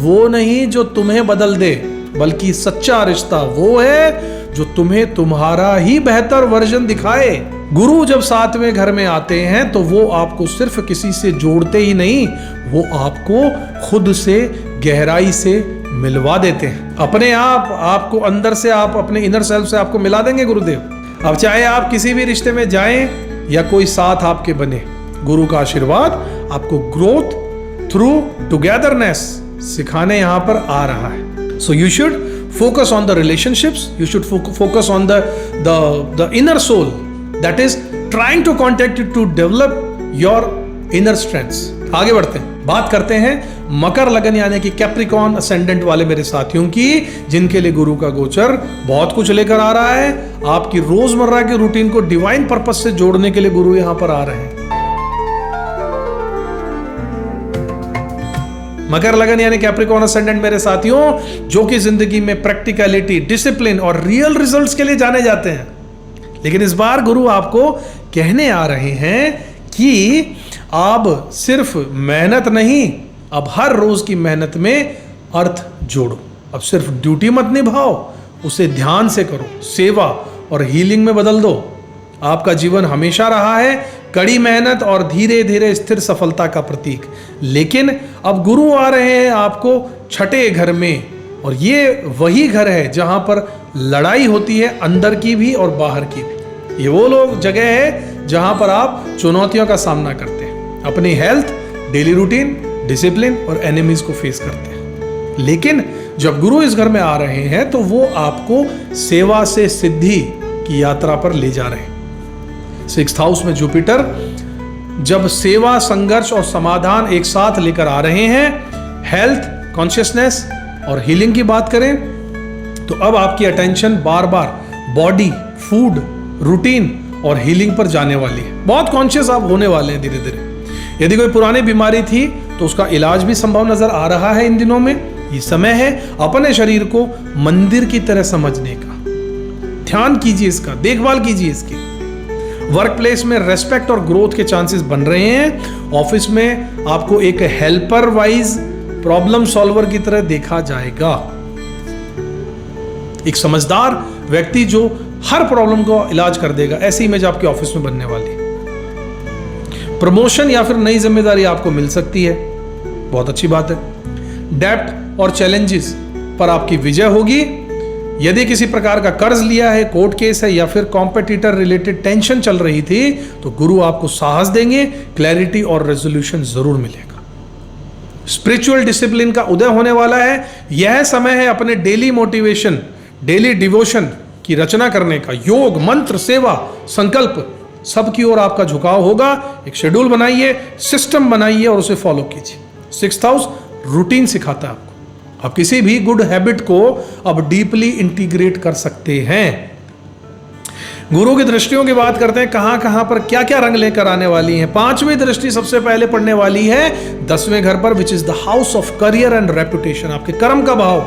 वो नहीं जो तुम्हें बदल दे, बल्कि सच्चा रिश्ता वो है जो तुम्हें तुम्हारा ही बेहतर वर्जन दिखाए। गुरु जब 7वें घर में आते हैं तो वो आपको सिर्फ किसी से जोड़ते ही नहीं, वो आपको खुद से गहराई से मिलवा देते हैं। अपने आप आपको अंदर से, आप अपने इनर सेल्फ से आपको मिला देंगे गुरुदेव। अब चाहे आप किसी भी रिश्ते में जाएं या कोई साथ आपके बने, गुरु का आशीर्वाद आपको ग्रोथ थ्रू टुगेदरनेस सिखाने यहां पर आ रहा है। So you should focus on the relationships, you should focus on the inner soul that is trying to contact you to develop your inner strengths। आगे बढ़ते हैं, बात करते हैं मकर लगन यानी कि कैप्रिकॉर्न असेंडेंट वाले मेरे साथियों की, जिनके लिए गुरु का गोचर बहुत कुछ लेकर आ रहा है। आपकी रोजमर्रा के रूटीन को डिवाइन पर्पस से जोड़ने के लिए गुरु यहां पर आ रहे हैं। मकर लगन यानी कैप्रिकॉर्न असेंडेंट मेरे साथियों, जो कि जिंदगी में प्रैक्टिकलिटी, डिसिप्लिन और रियल रिजल्ट्स के लिए जाने जाते हैं। लेकिन इस बार गुरु आपको कहने आ रहे हैं कि अब सिर्फ मेहनत नहीं, अब हर रोज की मेहनत में अर्थ जोड़ो। अब सिर्फ ड्यूटी मत निभाओ, उसे ध्यान से करो, सेवा और हीलिंग में बदल दो। आपका जीवन हमेशा रहा है कड़ी मेहनत और धीरे धीरे स्थिर सफलता का प्रतीक, लेकिन अब गुरु आ रहे हैं आपको 6ठे घर में और ये वही घर है जहां पर लड़ाई होती है, अंदर की भी और बाहर की भी। ये वो लोग जगह है जहां पर आप चुनौतियों का सामना करते हैं, अपनी हेल्थ, डेली रूटीन, डिसिप्लिन और एनिमीज को फेस करते हैं। लेकिन जब गुरु इस घर में आ रहे हैं तो वो आपको सेवा से सिद्धि की यात्रा पर ले जा रहे हैं। 6th हाउस में जुपिटर जब सेवा, संघर्ष और समाधान एक साथ लेकर आ रहे हैं, हेल्थ, कॉन्शियसनेस और हीलिंग की बात करें तो अब आपकी अटेंशन बार बार बॉडी, फूड, रूटीन और हीलिंग पर जाने वाली है। बहुत कॉन्शियस आप होने वाले हैं धीरे धीरे। यदि कोई पुरानी बीमारी थी तो उसका इलाज भी संभव नजर आ रहा है इन दिनों में। ये समय है अपने शरीर को मंदिर की तरह समझने का। ध्यान कीजिए इसका, देखभाल कीजिए इसकी। वर्क प्लेस में रेस्पेक्ट और ग्रोथ के चांसेस बन रहे हैं। ऑफिस में आपको एक हेल्पर वाइज प्रॉब्लम सॉल्वर की तरह देखा जाएगा। एक समझदार व्यक्ति जो हर प्रॉब्लम को इलाज कर देगा, ऐसी इमेज आपके ऑफिस में बनने वाली है। प्रमोशन या फिर नई जिम्मेदारी आपको मिल सकती है, बहुत अच्छी बात है। डेब्ट और चैलेंजेस पर आपकी विजय होगी। यदि किसी प्रकार का कर्ज लिया है, कोर्ट केस है या फिर कॉम्पिटिटर रिलेटेड टेंशन चल रही थी तो गुरु आपको साहस देंगे, क्लैरिटी और रेजोल्यूशन जरूर मिलेगा। स्पिरिचुअल डिसिप्लिन का उदय होने वाला है। यह समय है अपने डेली मोटिवेशन, डेली डिवोशन की रचना करने का। योग, मंत्र, सेवा, संकल्प सबकी ओर आपका झुकाव होगा। एक शेड्यूल बनाइए, सिस्टम बनाइए और उसे फॉलो कीजिए। 6th हाउस रूटीन सिखाता है आपको। आप किसी भी गुड हैबिट को अब डीपली इंटीग्रेट कर सकते हैं। गुरु की दृष्टियों की बात करते हैं, कहां कहां पर क्या क्या रंग लेकर आने वाली हैं। 5वीं दृष्टि सबसे पहले पड़ने वाली है 10वें घर पर, which is the house of career and reputation. आपके कर्म का भाव,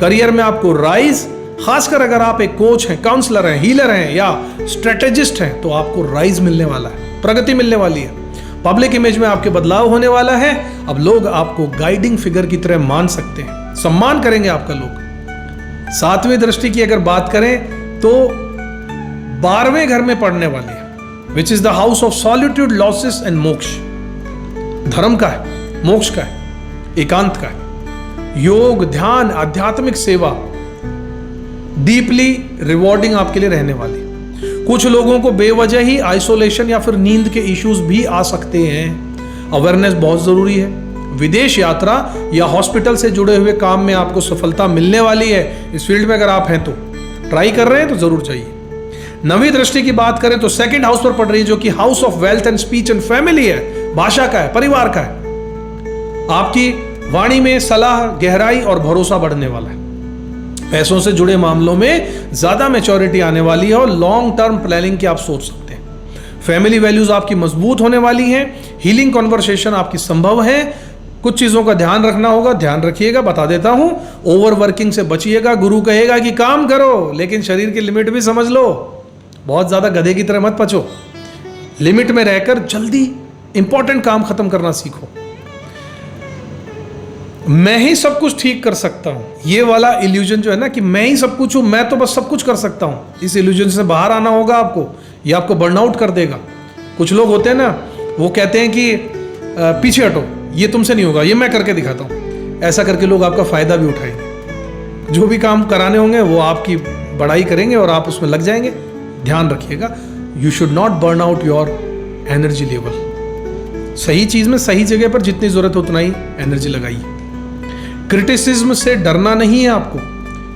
करियर में आपको राइज, खासकर अगर आप एक कोच हैं, काउंसलर हैं, हीलर हैं या स्ट्रेटेजिस्ट हैं तो आपको राइज मिलने वाला है, प्रगति मिलने वाली है। पब्लिक इमेज में आपके बदलाव होने वाला है। अब लोग आपको गाइडिंग फिगर की तरह मान सकते हैं, सम्मान करेंगे आपका लोग। 7वीं दृष्टि की अगर बात करें तो 12वें घर में पड़ने वाली है, विच is the house of solitude, losses and मोक्ष। धर्म का है, मोक्ष का है, एकांत का है। योग, ध्यान, आध्यात्मिक सेवा डीपली रिवॉर्डिंग आपके लिए रहने वाली है। कुछ लोगों को बेवजह ही आइसोलेशन या फिर नींद के इश्यूज भी आ सकते हैं। अवेयरनेस बहुत जरूरी है। विदेश यात्रा या हॉस्पिटल से जुड़े हुए काम में आपको सफलता मिलने वाली है। इस फील्ड में अगर आप हैं तो ट्राई कर रहे हैं तो जरूर चाहिए। 9वीं दृष्टि की बात करें तो 2nd हाउस पर पड़ रही है, जो कि house of wealth and speech and family है, भाषा का है, परिवार का है। आपकी वाणी में सलाह, गहराई और भरोसा बढ़ने वाला है। पैसों से जुड़े मामलों में ज्यादा मैच्योरिटी आने वाली है और लॉन्ग टर्म प्लानिंग की आप सोच सकते हैं। फैमिली वैल्यूज आपकी मजबूत होने वाली हैं। हीलिंग कॉन्वर्सेशन आपकी संभव है। कुछ चीजों का ध्यान रखना होगा, ध्यान रखिएगा, बता देता हूं। ओवर वर्किंग से बचिएगा। गुरु कहेगा कि काम करो लेकिन शरीर की लिमिट भी समझ लो। बहुत ज्यादा गधे की तरह मत पचो। लिमिट में रहकर जल्दी इंपॉर्टेंट काम खत्म करना सीखो। मैं ही सब कुछ ठीक कर सकता हूं, ये वाला इल्यूजन जो है ना कि मैं ही सब कुछ हूं, मैं तो बस सब कुछ कर सकता हूं, इस इल्यूजन से बाहर आना होगा आपको। ये आपको बर्नआउट कर देगा। कुछ लोग होते हैं ना, वो कहते हैं कि पीछे हटो, ये तुमसे नहीं होगा, ये मैं करके दिखाता हूं। ऐसा करके लोग आपका फायदा भी उठाएंगे। जो भी काम कराने होंगे वो आपकी बड़ाई करेंगे और आप उसमें लग जाएंगे। ध्यान रखिएगा, you should not burn out your energy level. सही चीज में सही जगह पर जितनी जरूरत हो उतना ही एनर्जी लगाइए। क्रिटिसिज्म से डरना नहीं है आपको।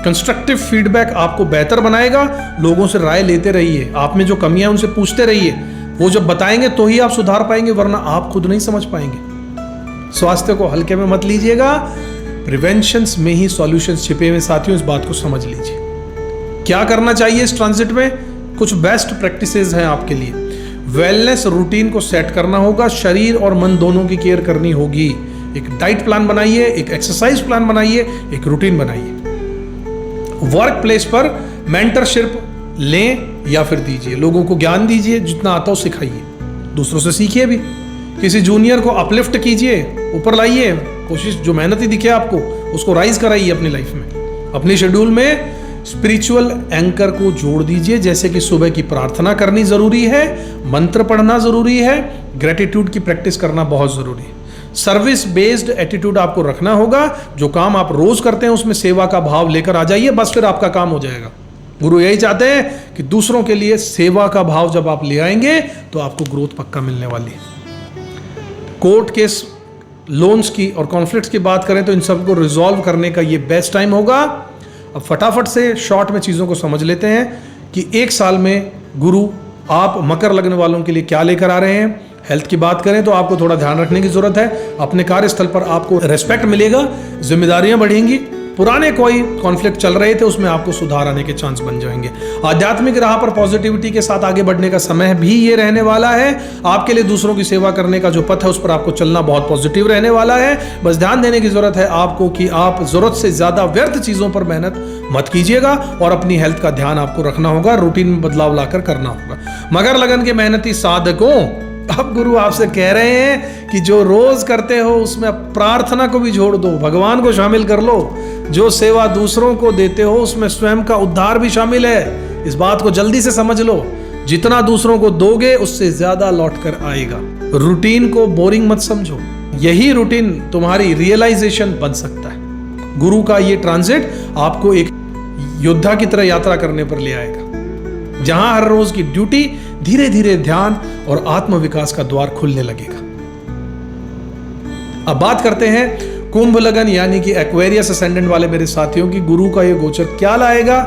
कंस्ट्रक्टिव फीडबैक आपको बेहतर बनाएगा। लोगों से राय लेते रहिए। आप में जो कमियां उनसे पूछते रहिए। वो जब बताएंगे तो ही आप सुधार पाएंगे, वरना आप खुद नहीं समझ पाएंगे। स्वास्थ्य को हल्के में मत लीजिएगा। प्रिवेंशंस में ही सॉल्यूशंस छिपे हुए। साथियों, इस बात को समझ लीजिए। क्या करना चाहिए इस ट्रांजिट में? कुछ बेस्ट प्रैक्टिसेस हैं आपके लिए। वेलनेस रूटीन को सेट करना होगा। शरीर और मन दोनों की केयर करनी होगी। एक डाइट प्लान बनाइए, एक एक्सरसाइज प्लान बनाइए, एक रूटीन बनाइए। वर्क प्लेस पर मेंटरशिप लें या फिर दीजिए। लोगों को ज्ञान दीजिए, जितना आता हो सिखाइए। दूसरों से सीखिए भी। किसी जूनियर को अपलिफ्ट कीजिए, ऊपर लाइए। कोशिश, जो मेहनत ही दिखे आपको उसको राइज कराइए अपनी लाइफ में। अपने शेड्यूल में स्पिरिचुअल एंकर को जोड़ दीजिए, जैसे कि सुबह की प्रार्थना करनी जरूरी है, मंत्र पढ़ना जरूरी है, ग्रेटिट्यूड की प्रैक्टिस करना बहुत जरूरी है। सर्विस बेस्ड एटीट्यूड आपको रखना होगा। जो काम आप रोज करते हैं उसमें सेवा का भाव लेकर आ जाइए, बस फिर आपका काम हो जाएगा। गुरु यही चाहते हैं कि दूसरों के लिए सेवा का भाव जब आप ले आएंगे तो आपको ग्रोथ पक्का मिलने वाली है। कोर्ट केस, लोन्स की और कॉन्फ्लिक्ट्स की बात करें तो इन सबको रिजॉल्व करने का ये बेस्ट टाइम होगा। अब फटाफट से शॉर्ट में चीज़ों को समझ लेते हैं कि एक साल में गुरु आप मकर लग्न वालों के लिए क्या लेकर आ रहे हैं। हेल्थ की बात करें तो आपको थोड़ा ध्यान रखने की जरूरत है। अपने कार्यस्थल पर आपको रेस्पेक्ट मिलेगा, जिम्मेदारियां बढ़ेंगी। पुराने कोई कॉन्फ्लिक्ट चल रहे थे उसमें आपको सुधार आने के चांस बन जाएंगे। आध्यात्मिक राह पर पॉजिटिविटी के साथ आगे बढ़ने का समय भी ये रहने वाला है। आपके लिए दूसरों की सेवा करने का जो पथ है उस पर आपको चलना बहुत पॉजिटिव रहने वाला है। बस ध्यान देने की जरूरत है आपको कि आप जरूरत से ज्यादा व्यर्थ चीजों पर मेहनत मत कीजिएगा और अपनी हेल्थ का ध्यान आपको रखना होगा, रूटीन में बदलाव लाकर करना होगा। मगर लगन के मेहनती साधकों, अब गुरु आपसे कह रहे हैं कि जो रोज करते हो उसमें प्रार्थना को भी जोड़ दो, भगवान को शामिल कर लो। जो सेवा दूसरों को देते हो उसमें स्वयं का उद्धार भी शामिल है। इस बात को जल्दी से समझ लो। जितना दूसरों को दोगे उससे ज्यादा लौट कर आएगा। रूटीन को बोरिंग मत समझो, यही रूटीन तुम्हारी रियलाइजेशन बन सकता है। गुरु का ये ट्रांजिट आपको एक योद्धा की तरह यात्रा करने पर ले आएगा, जहां हर रोज की ड्यूटी धीरे धीरे ध्यान और आत्मविकास का द्वार खुलने लगेगा। अब बात करते हैं कुंभ लगन यानी कि एक्वेरियस असेंडेंट वाले मेरे साथियों की गुरु का ये गोचर क्या लाएगा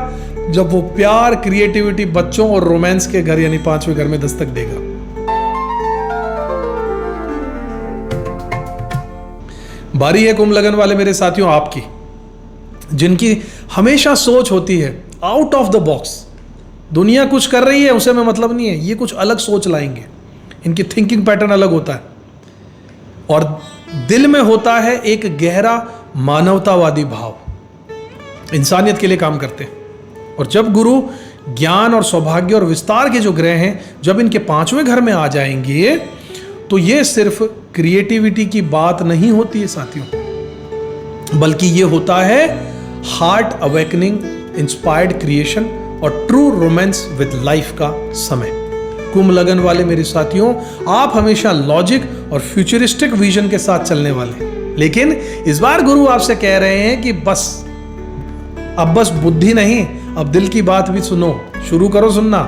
जब वो प्यार, क्रिएटिविटी, बच्चों और रोमांस के घर यानी 5वें घर में दस्तक देगा। बारी है कुंभ लगन वाले मेरे साथियों आपकी, जिनकी हमेशा सोच होती है आउट ऑफ द बॉक्स। दुनिया कुछ कर रही है उसे में मतलब नहीं है, ये कुछ अलग सोच लाएंगे। इनकी थिंकिंग पैटर्न अलग होता है और दिल में होता है एक गहरा मानवतावादी भाव, इंसानियत के लिए काम करते हैं। और जब गुरु ज्ञान और सौभाग्य और विस्तार के जो ग्रह हैं जब इनके 5वें घर में आ जाएंगे तो ये सिर्फ क्रिएटिविटी की बात नहीं होती है साथियों, बल्कि ये होता है हार्ट अवेकनिंग, इंस्पायर्ड क्रिएशन और ट्रू रोमांस विद लाइफ का समय। कुंभ लगन वाले मेरे साथियों, आप हमेशा लॉजिक और फ्यूचरिस्टिक विजन के साथ चलने वाले हैं, लेकिन इस बार गुरु आपसे कह रहे हैं कि अब बस बुद्धि नहीं, अब दिल की बात भी सुनो, शुरू करो सुनना।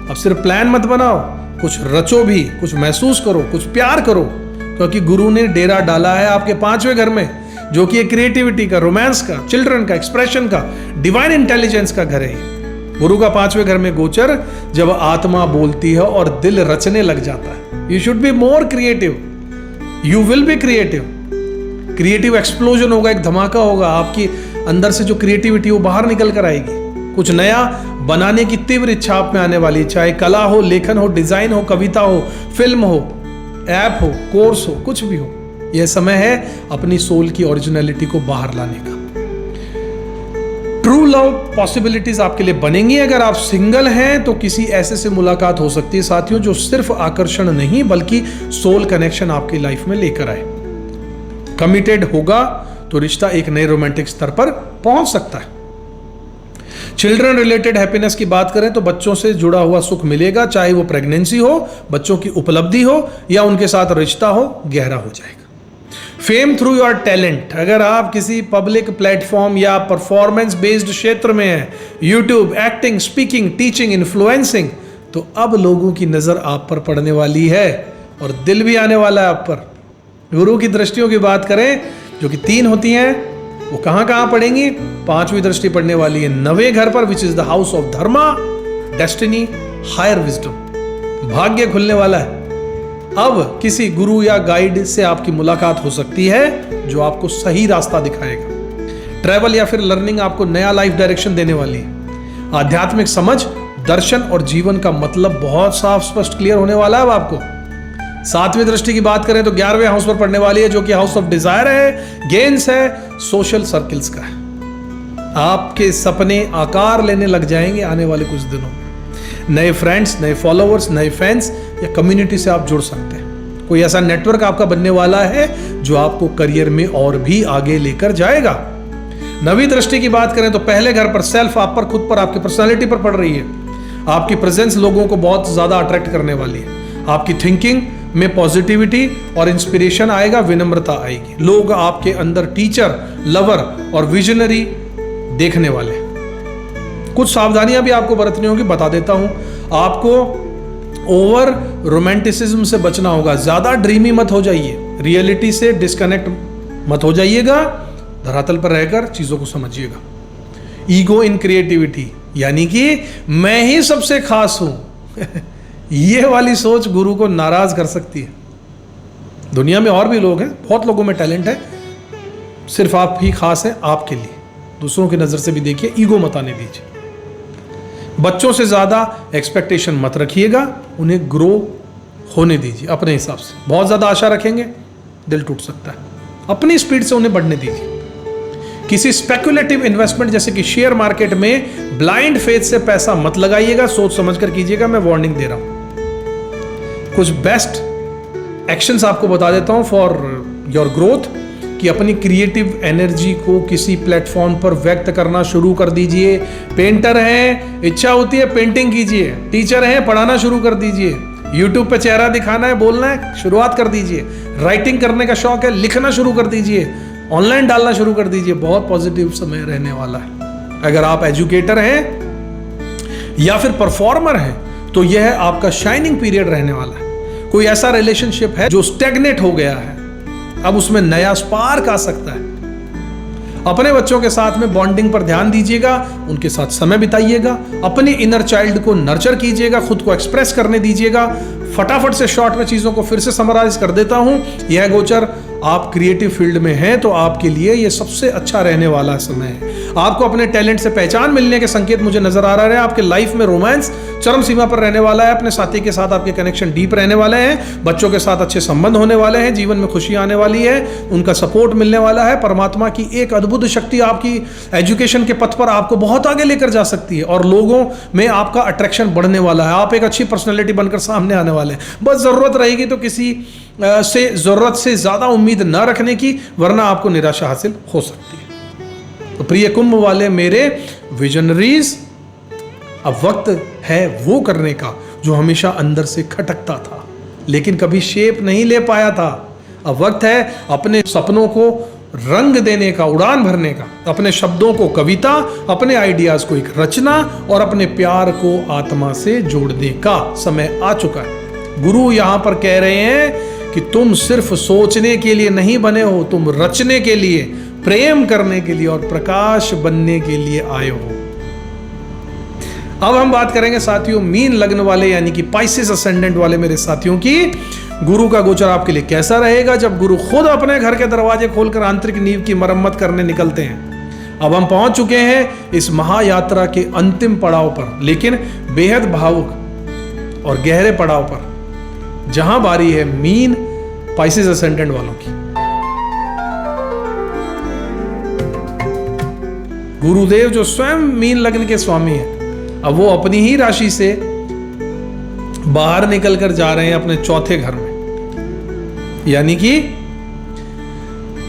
अब सिर्फ प्लान मत बनाओ, कुछ रचो भी, कुछ महसूस करो, कुछ प्यार करो, क्योंकि गुरु ने डेरा डाला है आपके 5वें घर में, जो कि क्रिएटिविटी का, रोमांस का, चिल्ड्रन का, एक्सप्रेशन का, डिवाइन इंटेलिजेंस का घर है। गुरु का 5वें घर में गोचर जब आत्मा बोलती है और दिल रचने लग जाता है। You should be more creative, you will be creative. Creative explosion होगा, एक धमाका होगा, आपकी अंदर से जो क्रिएटिविटी वो बाहर निकल कर आएगी। कुछ नया बनाने की तीव्र इच्छा आप में आने वाली, चाहे कला हो, लेखन हो, डिजाइन हो, कविता हो, फिल्म हो, ऐप हो, कोर्स हो, कुछ भी हो। यह समय है अपनी सोल की ओरिजिनलिटी को बाहर लाने का। ट्रू लव पॉसिबिलिटीज आपके लिए बनेंगी। अगर आप सिंगल हैं तो किसी ऐसे से मुलाकात हो सकती है साथियों जो सिर्फ आकर्षण नहीं बल्कि सोल कनेक्शन आपकी लाइफ में लेकर आए। कमिटेड होगा तो रिश्ता एक नए रोमांटिक स्तर पर पहुंच सकता है। चिल्ड्रन रिलेटेड हैप्पीनेस की बात करें तो बच्चों से जुड़ा हुआ सुख मिलेगा, चाहे वो प्रेगनेंसी हो, बच्चों की उपलब्धि हो या उनके साथ रिश्ता हो, गहरा हो जाएगा। फेम थ्रू योर टैलेंट, अगर आप किसी पब्लिक प्लेटफॉर्म या परफॉर्मेंस बेस्ड क्षेत्र में हैं, YouTube, acting, speaking, teaching, influencing, तो अब लोगों की नजर आप पर पड़ने वाली है और दिल भी आने वाला है आप पर। गुरु की दृष्टियों की बात करें जो कि 3 होती हैं, वो कहां कहां पड़ेंगी? 5वीं दृष्टि पड़ने वाली है 9वें घर पर, which is the house of dharma, destiny, higher wisdom. भाग्य खुलने वाला है। अब किसी गुरु या गाइड से आपकी मुलाकात हो सकती है जो आपको सही रास्ता दिखाएगा। ट्रैवल या फिर लर्निंग आपको नया लाइफ डायरेक्शन देने वाली है। आध्यात्मिक समझ, दर्शन और जीवन का मतलब बहुत साफ स्पष्ट क्लियर होने वाला है अब आपको। 7वीं दृष्टि की बात करें तो 11वें हाउस पर पड़ने वाली है जो कि हाउस ऑफ डिजायर है, गेन्स है, सोशल सर्किल्स का है। आपके सपने आकार लेने लग जाएंगे आने वाले कुछ दिनों में। नए फ्रेंड्स, नए फॉलोअर्स, नए फैंस या कम्युनिटी से आप जुड़ सकते हैं। कोई ऐसा नेटवर्क आपका बनने वाला है जो आपको करियर में और भी आगे लेकर जाएगा। 9वीं दृष्टि की बात करें तो पहले घर पर सेल्फ, आप पर, खुद पर, आपकी पर्सनालिटी पर पड़ रही है। आपकी प्रेजेंस लोगों को बहुत ज्यादा अट्रैक्ट करने वाली है। आपकी थिंकिंग में पॉजिटिविटी और इंस्पिरेशन आएगा, विनम्रता आएगी। लोग आपके अंदर टीचर, लवर और विजनरी देखने वाले हैं। कुछ सावधानियां भी आपको बरतनी होगी, बता देता हूं। आपको ओवर रोमांटिसिज्म से बचना होगा, ज्यादा ड्रीमी मत हो जाइए, रियलिटी से डिस्कनेक्ट मत हो जाइएगा, धरातल पर रहकर चीजों को समझिएगा। ईगो इन क्रिएटिविटी, यानी कि मैं ही सबसे खास हूं ये वाली सोच गुरु को नाराज कर सकती है। दुनिया में और भी लोग हैं, बहुत लोगों में टैलेंट है, सिर्फ आप ही खास हैं आपके लिए। दूसरों की नजर से भी देखिए, ईगो मत आने दीजिए। बच्चों से ज्यादा एक्सपेक्टेशन मत रखिएगा, उन्हें ग्रो होने दीजिए अपने हिसाब से। बहुत ज्यादा आशा रखेंगे, दिल टूट सकता है। अपनी स्पीड से उन्हें बढ़ने दीजिए। किसी स्पेकुलेटिव इन्वेस्टमेंट जैसे कि शेयर मार्केट में ब्लाइंड फेथ से पैसा मत लगाइएगा, सोच समझकर कीजिएगा, मैं वार्निंग दे रहा हूं। कुछ बेस्ट एक्शंस आपको बता देता हूं फॉर योर ग्रोथ, कि अपनी क्रिएटिव एनर्जी को किसी प्लेटफॉर्म पर व्यक्त करना शुरू कर दीजिए। पेंटर हैं, इच्छा होती है पेंटिंग कीजिए। टीचर हैं, पढ़ाना शुरू कर दीजिए। यूट्यूब पे चेहरा दिखाना है, बोलना है, शुरुआत कर दीजिए। राइटिंग करने का शौक है, लिखना शुरू कर दीजिए। ऑनलाइन डालना शुरू कर दीजिए। बहुत पॉजिटिव समय रहने वाला है। अगर आप एजुकेटर हैं या फिर परफॉर्मर हैं, तो यह आपका शाइनिंग पीरियड रहने वाला है। कोई ऐसा रिलेशनशिप है जो स्टेगनेट हो गया है, अब उसमें नया स्पार्क आ सकता है। अपने बच्चों के साथ में बॉन्डिंग पर ध्यान दीजिएगा, उनके साथ समय बिताइएगा, अपनी इनर चाइल्ड को नर्चर कीजिएगा, खुद को एक्सप्रेस करने दीजिएगा। फटाफट से शॉर्ट में चीजों को फिर से समराइज कर देता हूं। यह गोचर आप क्रिएटिव फील्ड में हैं तो आपके लिए यह सबसे अच्छा रहने वाला समय है। आपको अपने टैलेंट से पहचान मिलने के संकेत मुझे नजर आ रहे हैं। आपके लाइफ में रोमांस चरम सीमा पर रहने वाला है। अपने साथी के साथ आपके कनेक्शन डीप रहने वाले हैं। बच्चों के साथ अच्छे संबंध होने वाले हैं। जीवन में खुशी आने वाली है, उनका सपोर्ट मिलने वाला है। परमात्मा की एक अद्भुत शक्ति आपकी एजुकेशन के पथ पर आपको बहुत आगे लेकर जा सकती है और लोगों में आपका अट्रैक्शन बढ़ने वाला है। आप एक अच्छी पर्सनैलिटी बनकर सामने आने वाले हैं। बस जरूरत रहेगी तो किसी से जरूरत से ज्यादा उम्मीद न रखने की, वरना आपको निराशा हासिल हो सकती है। तो प्रिय कुंभ वाले मेरे विजनरीज, अब वक्त है वो करने का जो हमेशा अंदर से खटकता था लेकिन कभी शेप नहीं ले पाया था। अब वक्त है अपने सपनों को रंग देने का, उड़ान भरने का, अपने शब्दों को कविता, अपने आइडियाज को एक रचना और अपने प्यार को आत्मा से जोड़ने का समय आ चुका है। गुरु यहां पर कह रहे हैं कि तुम सिर्फ सोचने के लिए नहीं बने हो, तुम रचने के लिए, प्रेम करने के लिए और प्रकाश बनने के लिए आए हो। अब हम बात करेंगे साथियों मीन लग्न वाले यानी कि पाइसेस असेंडेंट वाले मेरे साथियों की। गुरु का गोचर आपके लिए कैसा रहेगा जब गुरु खुद अपने घर के दरवाजे खोलकर आंतरिक नींव की मरम्मत करने निकलते हैं। अब हम पहुंच चुके हैं इस महायात्रा के अंतिम पड़ाव पर, लेकिन बेहद भावुक और गहरे पड़ाव पर, जहां बारी है मीन पाइसेस असेंडेंट वालों की। गुरुदेव जो स्वयं मीन लग्न के स्वामी हैं, अब वो अपनी ही राशि से बाहर निकलकर जा रहे हैं अपने चौथे घर में, यानी कि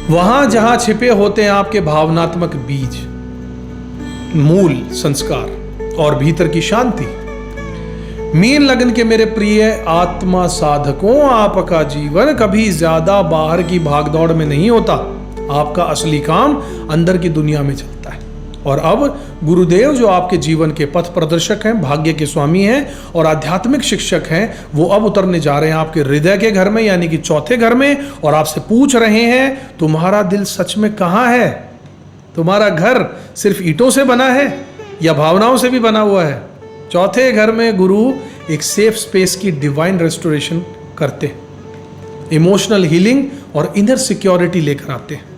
वहां जहां छिपे होते हैं आपके भावनात्मक बीज, मूल संस्कार और भीतर की शांति। मीन लग्न के मेरे प्रिय आत्मा साधकों, आपका जीवन कभी ज्यादा बाहर की भागदौड़ में नहीं होता। आपका असली काम अंदर की दुनिया में चलता है। और अब गुरुदेव जो आपके जीवन के पथ प्रदर्शक हैं, भाग्य के स्वामी हैं और आध्यात्मिक शिक्षक हैं, वो अब उतरने जा रहे हैं आपके हृदय के घर में यानी कि चौथे घर में, और आपसे पूछ रहे हैं तुम्हारा दिल सच में कहाँ है? तुम्हारा घर सिर्फ ईंटों से बना है या भावनाओं से भी बना हुआ है? चौथे घर में गुरु एक सेफ स्पेस की डिवाइन रेस्टोरेशन करते हैं, इमोशनल हीलिंग और इनर सिक्योरिटी लेकर आते हैं।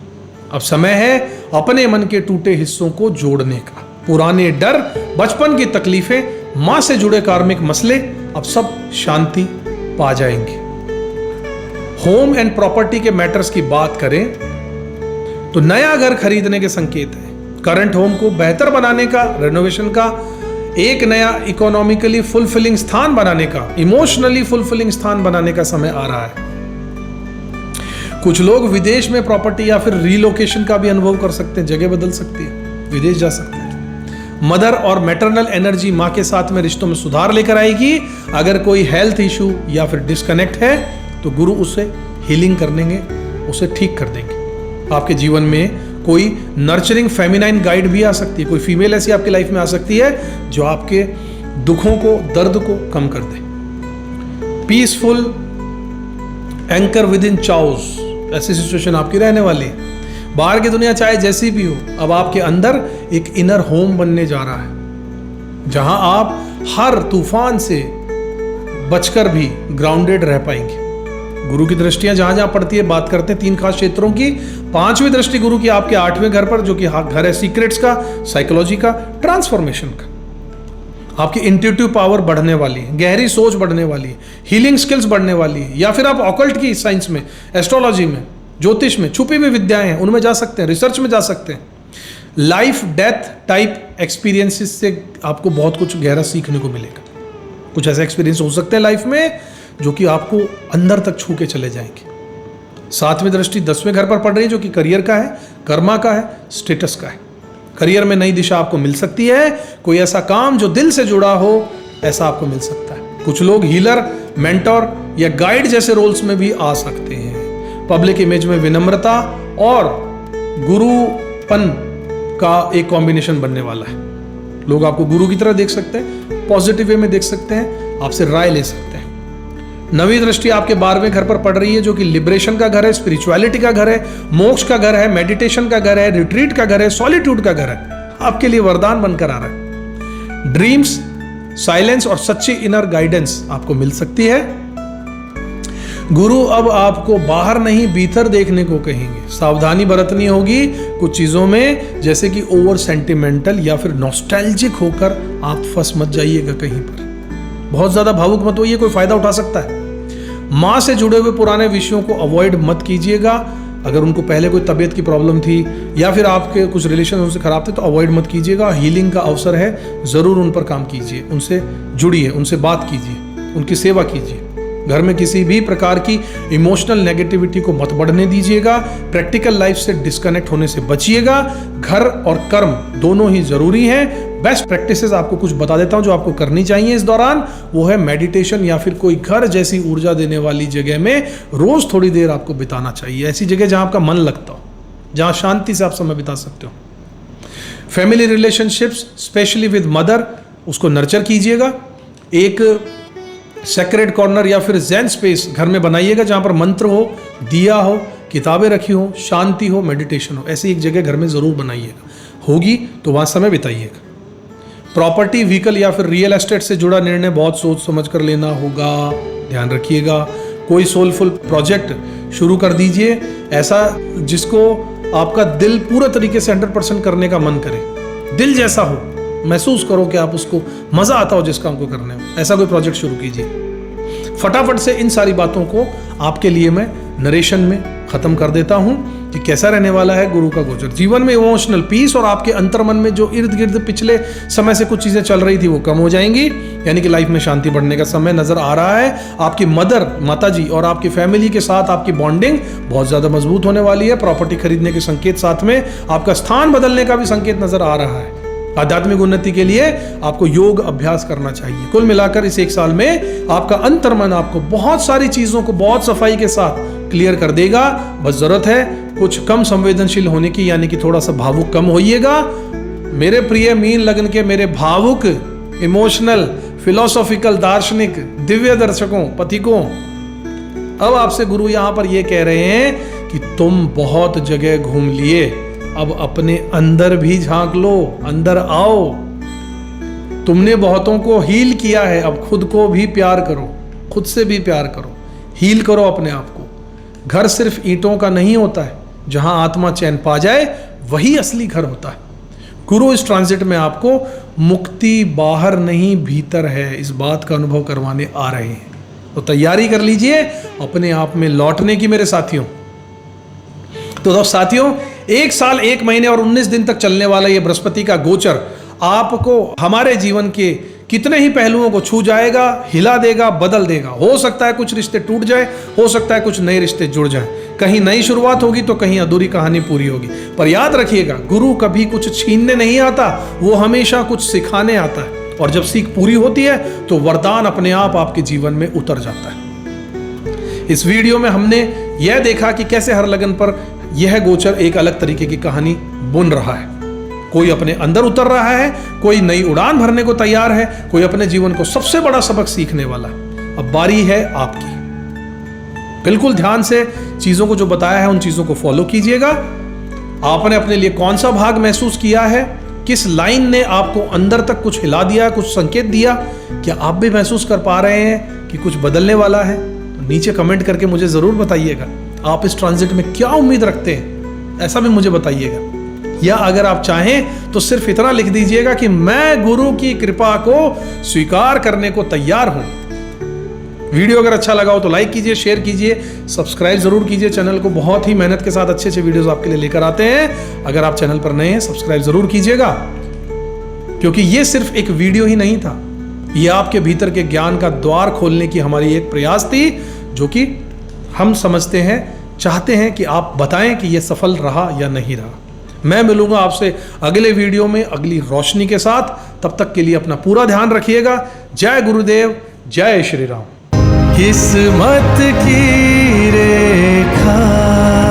अब समय है अपने मन के टूटे हिस्सों को जोड़ने का। पुराने डर, बचपन की तकलीफें, मां से जुड़े कार्मिक मसले अब सब शांति पा जाएंगे। होम एंड प्रॉपर्टी के मैटर्स की बात करें तो नया घर खरीदने के संकेत है। करंट होम को बेहतर बनाने का, रेनोवेशन का, एक नया इकोनॉमिकली फुलफिलिंग स्थान बनाने का, इमोशनली फुलफिलिंग स्थान बनाने का समय आ रहा है। कुछ लोग विदेश में प्रॉपर्टी या फिर रीलोकेशन का भी अनुभव कर सकते हैं, जगह बदल सकती है, विदेश जा सकते हैं। मदर और मैटरनल एनर्जी मां के साथ में रिश्तों में सुधार लेकर आएगी। अगर कोई हेल्थ इशू या फिर डिस्कनेक्ट है तो गुरु उससे हीलिंग कर देंगे, उसे ठीक कर देंगे। आपके जीवन में कोई नर्चरिंग फेमिनाइन गाइड भी आ सकती है, कोई फीमेल ऐसी आपकी लाइफ में आ सकती है जो आपके दुखों को, दर्द को कम कर दे। Peaceful anchor within chaos, ऐसी सिचुएशन आपकी रहने वाली है। बाहर की दुनिया चाहे जैसी भी हो, अब आपके अंदर एक इनर होम बनने जा रहा है जहां आप हर तूफान से बचकर भी ग्राउंडेड रह पाएंगे। गुरु की दृष्टियां जहां जहां पड़ती है, बात करते हैं 3 खास क्षेत्रों की। 5वीं दृष्टि गुरु की आपके 8वें घर पर, जो कि घर है सीक्रेट्स का, साइकोलॉजी का, ट्रांसफॉर्मेशन का। आपकी इंट्यूटिव पावर बढ़ने वाली है, गहरी सोच बढ़ने वाली है, हीलिंग स्किल्स बढ़ने वाली है, या फिर आप ऑकल्ट की साइंस में, एस्ट्रोलॉजी में, ज्योतिष में छुपी हुई विद्याएं हैं उनमें जा सकते हैं, रिसर्च में जा सकते हैं। लाइफ डेथ टाइप एक्सपीरियंसेस से आपको बहुत कुछ गहरा सीखने को मिलेगा। कुछ ऐसे एक्सपीरियंस हो सकते हैं लाइफ में जो कि आपको अंदर तक छू के चले जाएंगे। 7वीं दृष्टि 10वें घर पर पड़ रही है, जो कि करियर का है, कर्मा का है, स्टेटस का है। करियर में नई दिशा आपको मिल सकती है, कोई ऐसा काम जो दिल से जुड़ा हो ऐसा आपको मिल सकता है। कुछ लोग हीलर, मेंटोर या गाइड जैसे रोल्स में भी आ सकते हैं। पब्लिक इमेज में विनम्रता और गुरुपन का एक कॉम्बिनेशन बनने वाला है। लोग आपको गुरु की तरह देख सकते हैं, पॉजिटिव वे में देख सकते हैं, आपसे राय ले सकते हैं। 9वीं दृष्टि आपके 12वें घर पर पड़ रही है, जो कि लिबरेशन का घर है, स्पिरिचुअलिटी का घर है, मोक्ष का घर है, मेडिटेशन का घर है, रिट्रीट का घर है, सॉलिट्यूड का घर है। आपके लिए वरदान बनकर आ रहा है। ड्रीम्स, साइलेंस और सच्ची इनर गाइडेंस आपको मिल सकती है। गुरु अब आपको बाहर नहीं भीतर देखने को कहेंगे। सावधानी बरतनी होगी कुछ चीजों में, जैसे कि ओवर सेंटिमेंटल या फिर नॉस्टैल्जिक होकर आप फंस मत जाइएगा कहीं पर। बहुत ज्यादा भावुक मत होइए, कोई फायदा उठा सकता है। माँ से जुड़े हुए पुराने विषयों को अवॉइड मत कीजिएगा। अगर उनको पहले कोई तबीयत की प्रॉब्लम थी या फिर आपके कुछ रिलेशन उनसे खराब थे तो अवॉइड मत कीजिएगा। हीलिंग का अवसर है, जरूर उन पर काम कीजिए, उनसे जुड़िए, उनसे बात कीजिए, उनकी सेवा कीजिए। घर में किसी भी प्रकार की इमोशनल नेगेटिविटी को मत बढ़ने दीजिएगा। प्रैक्टिकल लाइफ से डिस्कनेक्ट होने से बचिएगा। घर और कर्म दोनों ही जरूरी हैं। बेस्ट प्रैक्टिसेस आपको कुछ बता देता हूं जो आपको करनी चाहिए इस दौरान। वो है मेडिटेशन या फिर कोई घर जैसी ऊर्जा देने वाली जगह में रोज थोड़ी देर आपको बिताना चाहिए। ऐसी जगह जहां आपका मन लगता हो, जहां शांति से आप समय बिता सकते हो। Family relationships specially with mother, उसको नर्चर कीजिएगा। एक सेक्रेड कॉर्नर या फिर ज़ेन स्पेस घर में बनाइएगा जहां पर मंत्र हो, दिया हो, किताबें रखी हो, शांति हो, मेडिटेशन हो। ऐसी एक जगह घर में जरूर बनाइएगा। होगी तो वहां समय बिताइएगा। प्रॉपर्टी, व्हीकल या फिर रियल एस्टेट से जुड़ा निर्णय बहुत सोच समझ कर लेना होगा, ध्यान रखिएगा। कोई सोलफुल प्रोजेक्ट शुरू कर दीजिए, ऐसा जिसको आपका दिल पूरा तरीके से 100% करने का मन करे, दिल जैसा हो, महसूस करो कि आप उसको मजा आता हो जिस काम को करने में, ऐसा कोई प्रोजेक्ट शुरू कीजिए। फटाफट से इन सारी बातों को आपके लिए मैं नरेशन में खत्म कर देता हूं कि कैसा रहने वाला है गुरु का गोचर। जीवन में इमोशनल पीस और आपके अंतर्मन में जो इर्द गिर्द पिछले समय से कुछ चीजें चल रही थी वो कम हो जाएंगी, यानी कि लाइफ में शांति बढ़ने का समय नजर आ रहा है। आपकी मदर, माताजी और आपकी फैमिली के साथ आपकी बॉन्डिंग बहुत ज्यादा मजबूत होने वाली है। प्रॉपर्टी खरीदने के संकेत, साथ में आपका स्थान बदलने का भी संकेत नजर आ रहा है। आध्यात्मिक उन्नति के लिए आपको योग अभ्यास करना चाहिए। कुल मिलाकर इस 1 साल में आपका अंतर्मन आपको बहुत सारी चीजों को बहुत सफाई के साथ क्लियर कर देगा। बस जरूरत है कुछ कम संवेदनशील होने की, यानी कि थोड़ा सा भावुक कम होइएगा। मेरे प्रिय मीन लग्न के मेरे भावुक, इमोशनल, फिलोसॉफिकल, दार्शनिक, दिव्य दर्शकों, पथिकों, अब आपसे गुरु यहां पर यह कह रहे हैं कि तुम बहुत जगह घूम लिए, अब अपने अंदर भी झांक लो, अंदर आओ। तुमने बहुतों को हील किया है, अब खुद को भी प्यार करो, खुद से भी प्यार करो, हील करो अपने आप को। घर सिर्फ ईंटों का नहीं होता है, जहां आत्मा चैन पा जाए वही असली घर होता है। गुरु इस ट्रांजिट में आपको मुक्ति बाहर नहीं भीतर है, इस बात का अनुभव करवाने आ रहे हैं। तो तैयारी कर लीजिए अपने आप में लौटने की मेरे साथियों। तो साथियों, 1 साल 1 महीने और 19 दिन तक चलने वाला ये बृहस्पति का गोचर आपको हमारे जीवन के कितने ही पहलुओं को छू जाएगा, हिला देगा, बदल देगा। हो सकता है कुछ रिश्ते टूट जाए, हो सकता है कुछ नए रिश्ते जुड़ जाएं, कहीं नई शुरुआत होगी तो कहीं अधूरी कहानी पूरी होगी। पर याद रखिएगा, गुरु कभी कुछ छीनने नहीं आता, वो हमेशा कुछ सिखाने आता है। और जब सीख पूरी होती है तो वरदान अपने आप आपके जीवन में उतर जाता है। इस वीडियो में हमने यह देखा कि कैसे हर लगन पर यह गोचर एक अलग तरीके की कहानी बुन रहा है। कोई अपने अंदर उतर रहा है, कोई नई उड़ान भरने को तैयार है, कोई अपने जीवन को सबसे बड़ा सबक सीखने वाला। अब बारी है आपकी। बिल्कुल ध्यान से चीजों को जो बताया है उन चीजों को फॉलो कीजिएगा। आपने अपने लिए कौन सा भाग महसूस किया है, किस लाइन ने आपको अंदर तक कुछ हिला दिया, कुछ संकेत दिया, क्या आप भी महसूस कर पा रहे हैं कि कुछ बदलने वाला है? तो नीचे कमेंट करके मुझे जरूर बताइएगा आप इस ट्रांजिट में क्या उम्मीद रखते हैं, ऐसा भी मुझे बताइएगा। या अगर आप चाहें तो सिर्फ इतना लिख दीजिएगा कि मैं गुरु की कृपा को स्वीकार करने को तैयार हूं। वीडियो अगर अच्छा लगा हो तो लाइक कीजिए, शेयर कीजिए, सब्सक्राइब जरूर कीजिए चैनल को। बहुत ही मेहनत के साथ अच्छे अच्छे वीडियोस आपके लिए लेकर आते हैं। अगर आप चैनल पर नए हैं सब्सक्राइब जरूर कीजिएगा, क्योंकि ये सिर्फ एक वीडियो ही नहीं था, ये आपके भीतर के ज्ञान का द्वार खोलने की हमारी एक प्रयास थी, जो कि हम समझते हैं, चाहते हैं कि आप बताएं कि यह सफल रहा या नहीं रहा। मैं मिलूंगा आपसे अगले वीडियो में अगली रोशनी के साथ। तब तक के लिए अपना पूरा ध्यान रखिएगा। जय गुरुदेव, जय श्री राम। किस्मत की रेखा।